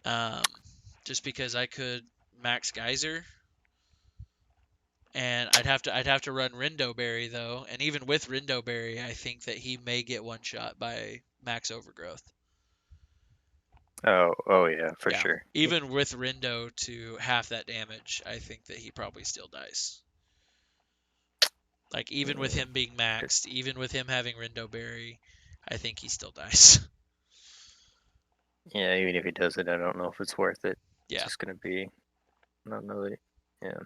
Um, just because I could max Geyser, and I'd have to run Rindo Berry though, and even with Rindo Berry, I think that he may get one shot by max Overgrowth. oh yeah, for Yeah, sure. even with Rindo to half that damage, I think that he probably still dies. Like even with Yeah, him being maxed, even with him having Rindo Berry, I think he still dies. yeah, even if he does it, I don't know if it's worth it. It's Yeah, just gonna be not really. Yeah.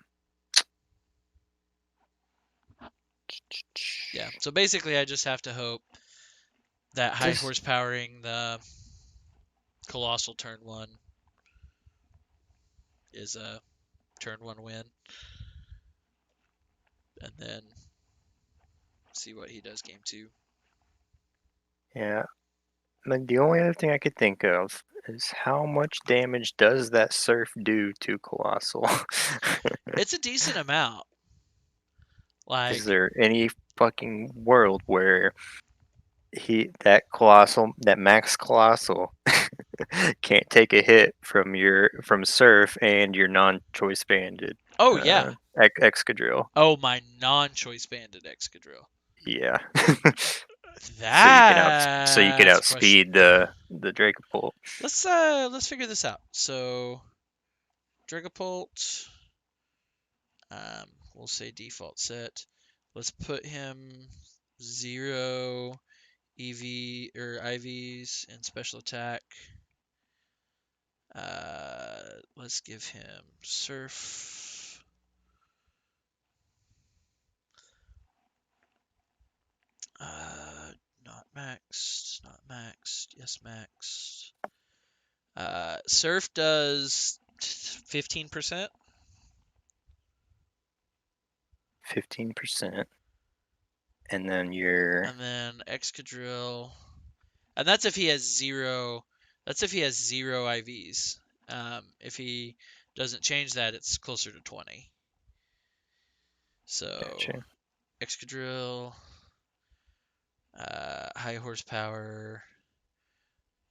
yeah. So basically, I just have to hope that high Just horsepowering the Colossal turn one is a turn one win, and then see what he does game two. yeah. Like the only other thing I could think of is how much damage does that surf do to Colossal? It's a decent amount. Is Like, there any fucking world where that Max Colossal can't take a hit from Surf and your non-choice banded oh yeah, Excadrill? oh my non-choice banded Excadrill. Yeah. So you could That's a question. outspeed the Dragapult. Let's figure this out. So Dragapult, we'll say default set. Let's put him 0 EV or IVs and special attack. Let's give him Surf. Not maxed. Not maxed. Yes, maxed. Surf does 15%, 15%. And then your and then Excadrill, and that's if he has zero. That's if he has zero IVs. If he doesn't change that, it's closer to 20. So gotcha. Excadrill, high horsepower,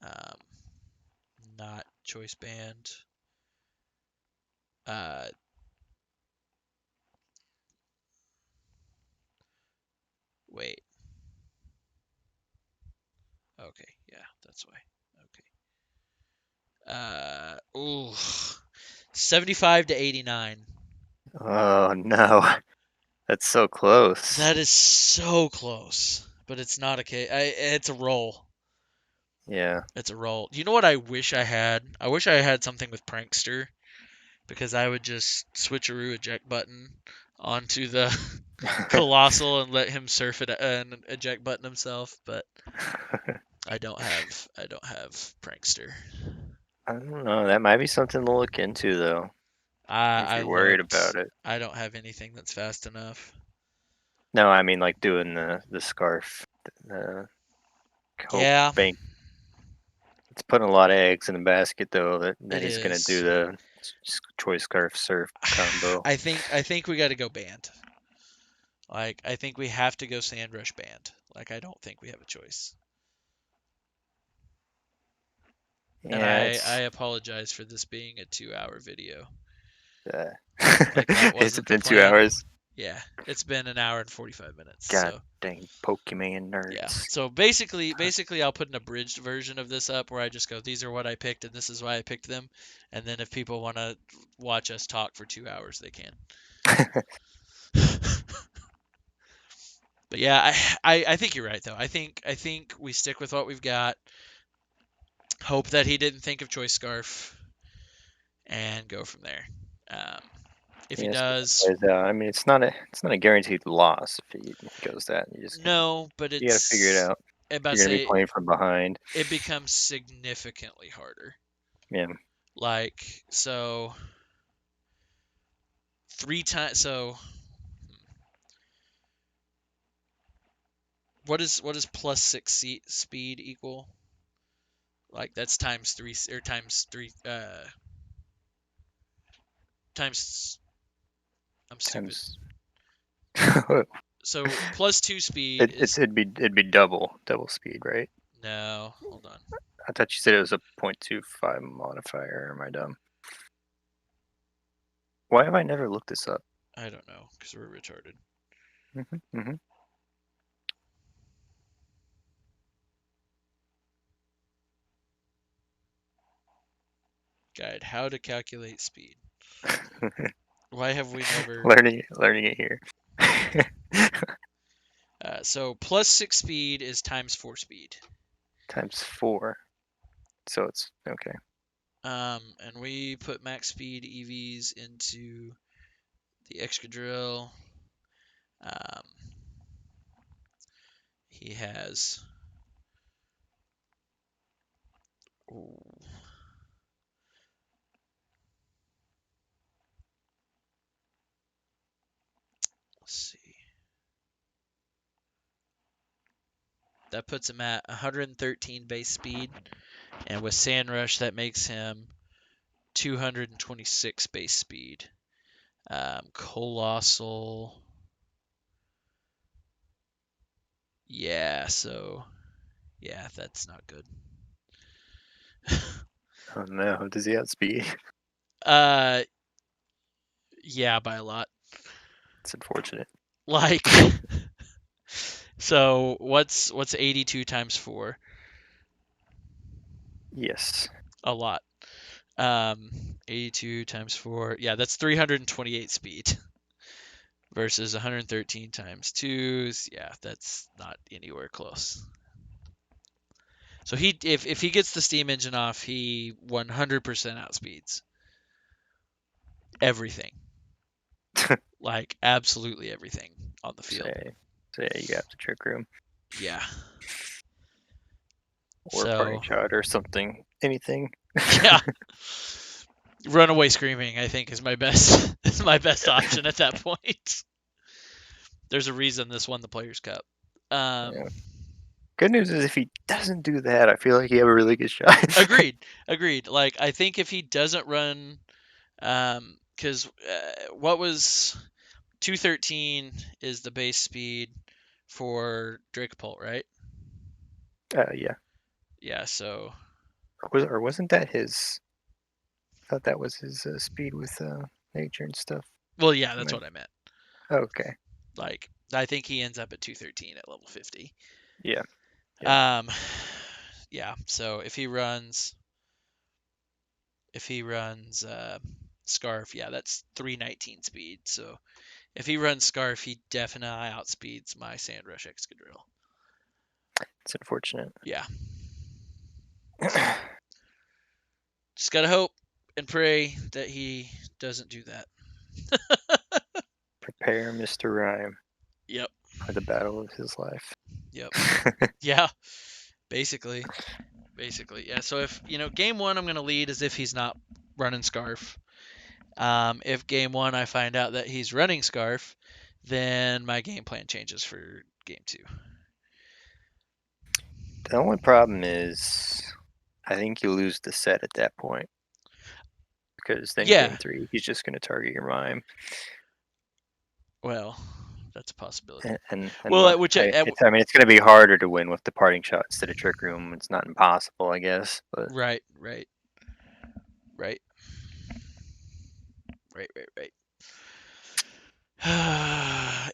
um, not choice band. Uh, wait. Okay, yeah, that's why. Okay. Ooh, 75 to 89. Oh no, that's so close. That is so close, but it's not a case. It's a roll. Yeah. It's a roll. You know what I wish I had? I wish I had something with Prankster, because I would just switcheroo eject button onto the Colossal and let him surf it and eject button himself, but I don't have Prankster. I don't know. That might be something to look into though, if I you're worried about looked. it. I don't have anything that's fast enough. No, I mean like doing the scarf. Hope Yeah, bank. It's putting a lot of eggs in the basket though. That it he's gonna do is. the choice scarf surf combo. I think we got to go band. Like, I think we have to go Sandrush band. Like, I don't think we have a choice. And Yeah, I apologize for this being a 2-hour video. uh, Like, that has it wasn't the been two plan. hours? Yeah, it's been an hour and 45 minutes. God So dang Pokemon yeah. nerds. So basically, I'll put an abridged version of this up where I just go, these are what I picked, and this is why I picked them. And then if people want to watch us talk for 2 hours, they can. But yeah, I think you're right though. I think we stick with what we've got. Hope that he didn't think of Choice Scarf, and go from there. Um, if he Yes, does, because I mean it's not a guaranteed loss if he goes that. no, but You got to figure it it's out. I'm about to You're gonna be say playing from behind. it becomes significantly harder. Yeah, Like so, 3 times. So what is +6 speed equal? Like that's times three or times three times. I'm stupid. times. So +2 speed is it'd be double speed, right? no. Hold on. I thought you said it was a 0.25 modifier. Am I dumb? Why have I never looked this up? I don't know because we're retarded. Hmm. Guide how to calculate speed. Why have we never? learning it here. So +6 speed is times 4 speed. Times 4. So it's okay. And we put max speed EVs into the Excadrill. Um, he has. Ooh, let's see. That puts him at 113 base speed, and with Sand Rush, that makes him 226 base speed. Colossal. Yeah, so yeah, that's not good. Oh no, does he outspeed? uh, yeah, by a lot. It's unfortunate. Like, so what's 82 times 4? Yes. A lot. Um, 82 times 4. Yeah, that's 328 speed versus 113 times 2. Yeah, that's not anywhere close. So if he gets the steam engine off, he 100% outspeeds everything. Like absolutely everything on the field. Say you got the trick room Yeah. or parting So, shot or something. Anything. yeah. Runaway screaming, I think, is my best is my best option at that point. There's a reason this won the Players Cup. Um, Yeah. Good news is if he doesn't do that, I feel like he have a really good shot. agreed. Like I think if he doesn't run, because what was 213 is the base speed for Dracopult, right? Yeah. Yeah. So Or wasn't that his? I thought that was his speed with nature and stuff. well, yeah, Am that's what I meant. Okay. Like I think he ends up at 213 at level 50. Yeah. Yeah. Um, yeah. So if he runs Scarf, yeah, that's 319 speed. So if he runs Scarf, he definitely outspeeds my Sandrush Excadrill. It's unfortunate. Yeah. So just gotta hope and pray that he doesn't do that. Prepare Mr. Rhyme Yep. for the battle of his life. Yep. Yeah. Basically. Yeah. So if game one, I'm gonna lead as if he's not running Scarf. If game one I find out that he's running Scarf, then my game plan changes for game two. The only problem is, I think you lose the set at that point because then Yeah. game three he's just going to target your mime, Well, that's a possibility. and Well, at which I mean it's going to be harder to win with the parting shot instead of trick room. It's not impossible, I guess, but right, right, right, right.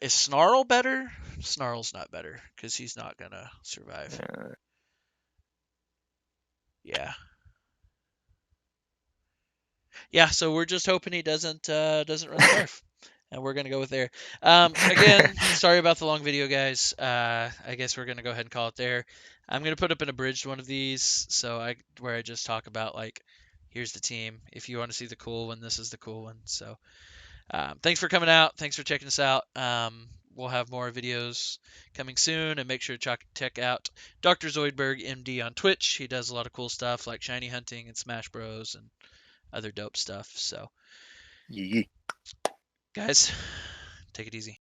Is Snarl better? Snarl's not better because he's not gonna survive. Uh, Yeah. Yeah, so we're just hoping he doesn't run Scarf. And we're gonna go with there. Again, sorry about the long video, guys. I guess we're gonna go ahead and call it there. I'm gonna put up an abridged one of these, where I just talk about like, here's the team. If you want to see the cool one, this is the cool one. So, thanks for coming out. Thanks for checking us out. We'll have more videos coming soon, and make sure to check out DrZoidbergMD on Twitch. He does a lot of cool stuff like shiny hunting and Smash Bros and other dope stuff. So, yeah. guys, take it easy.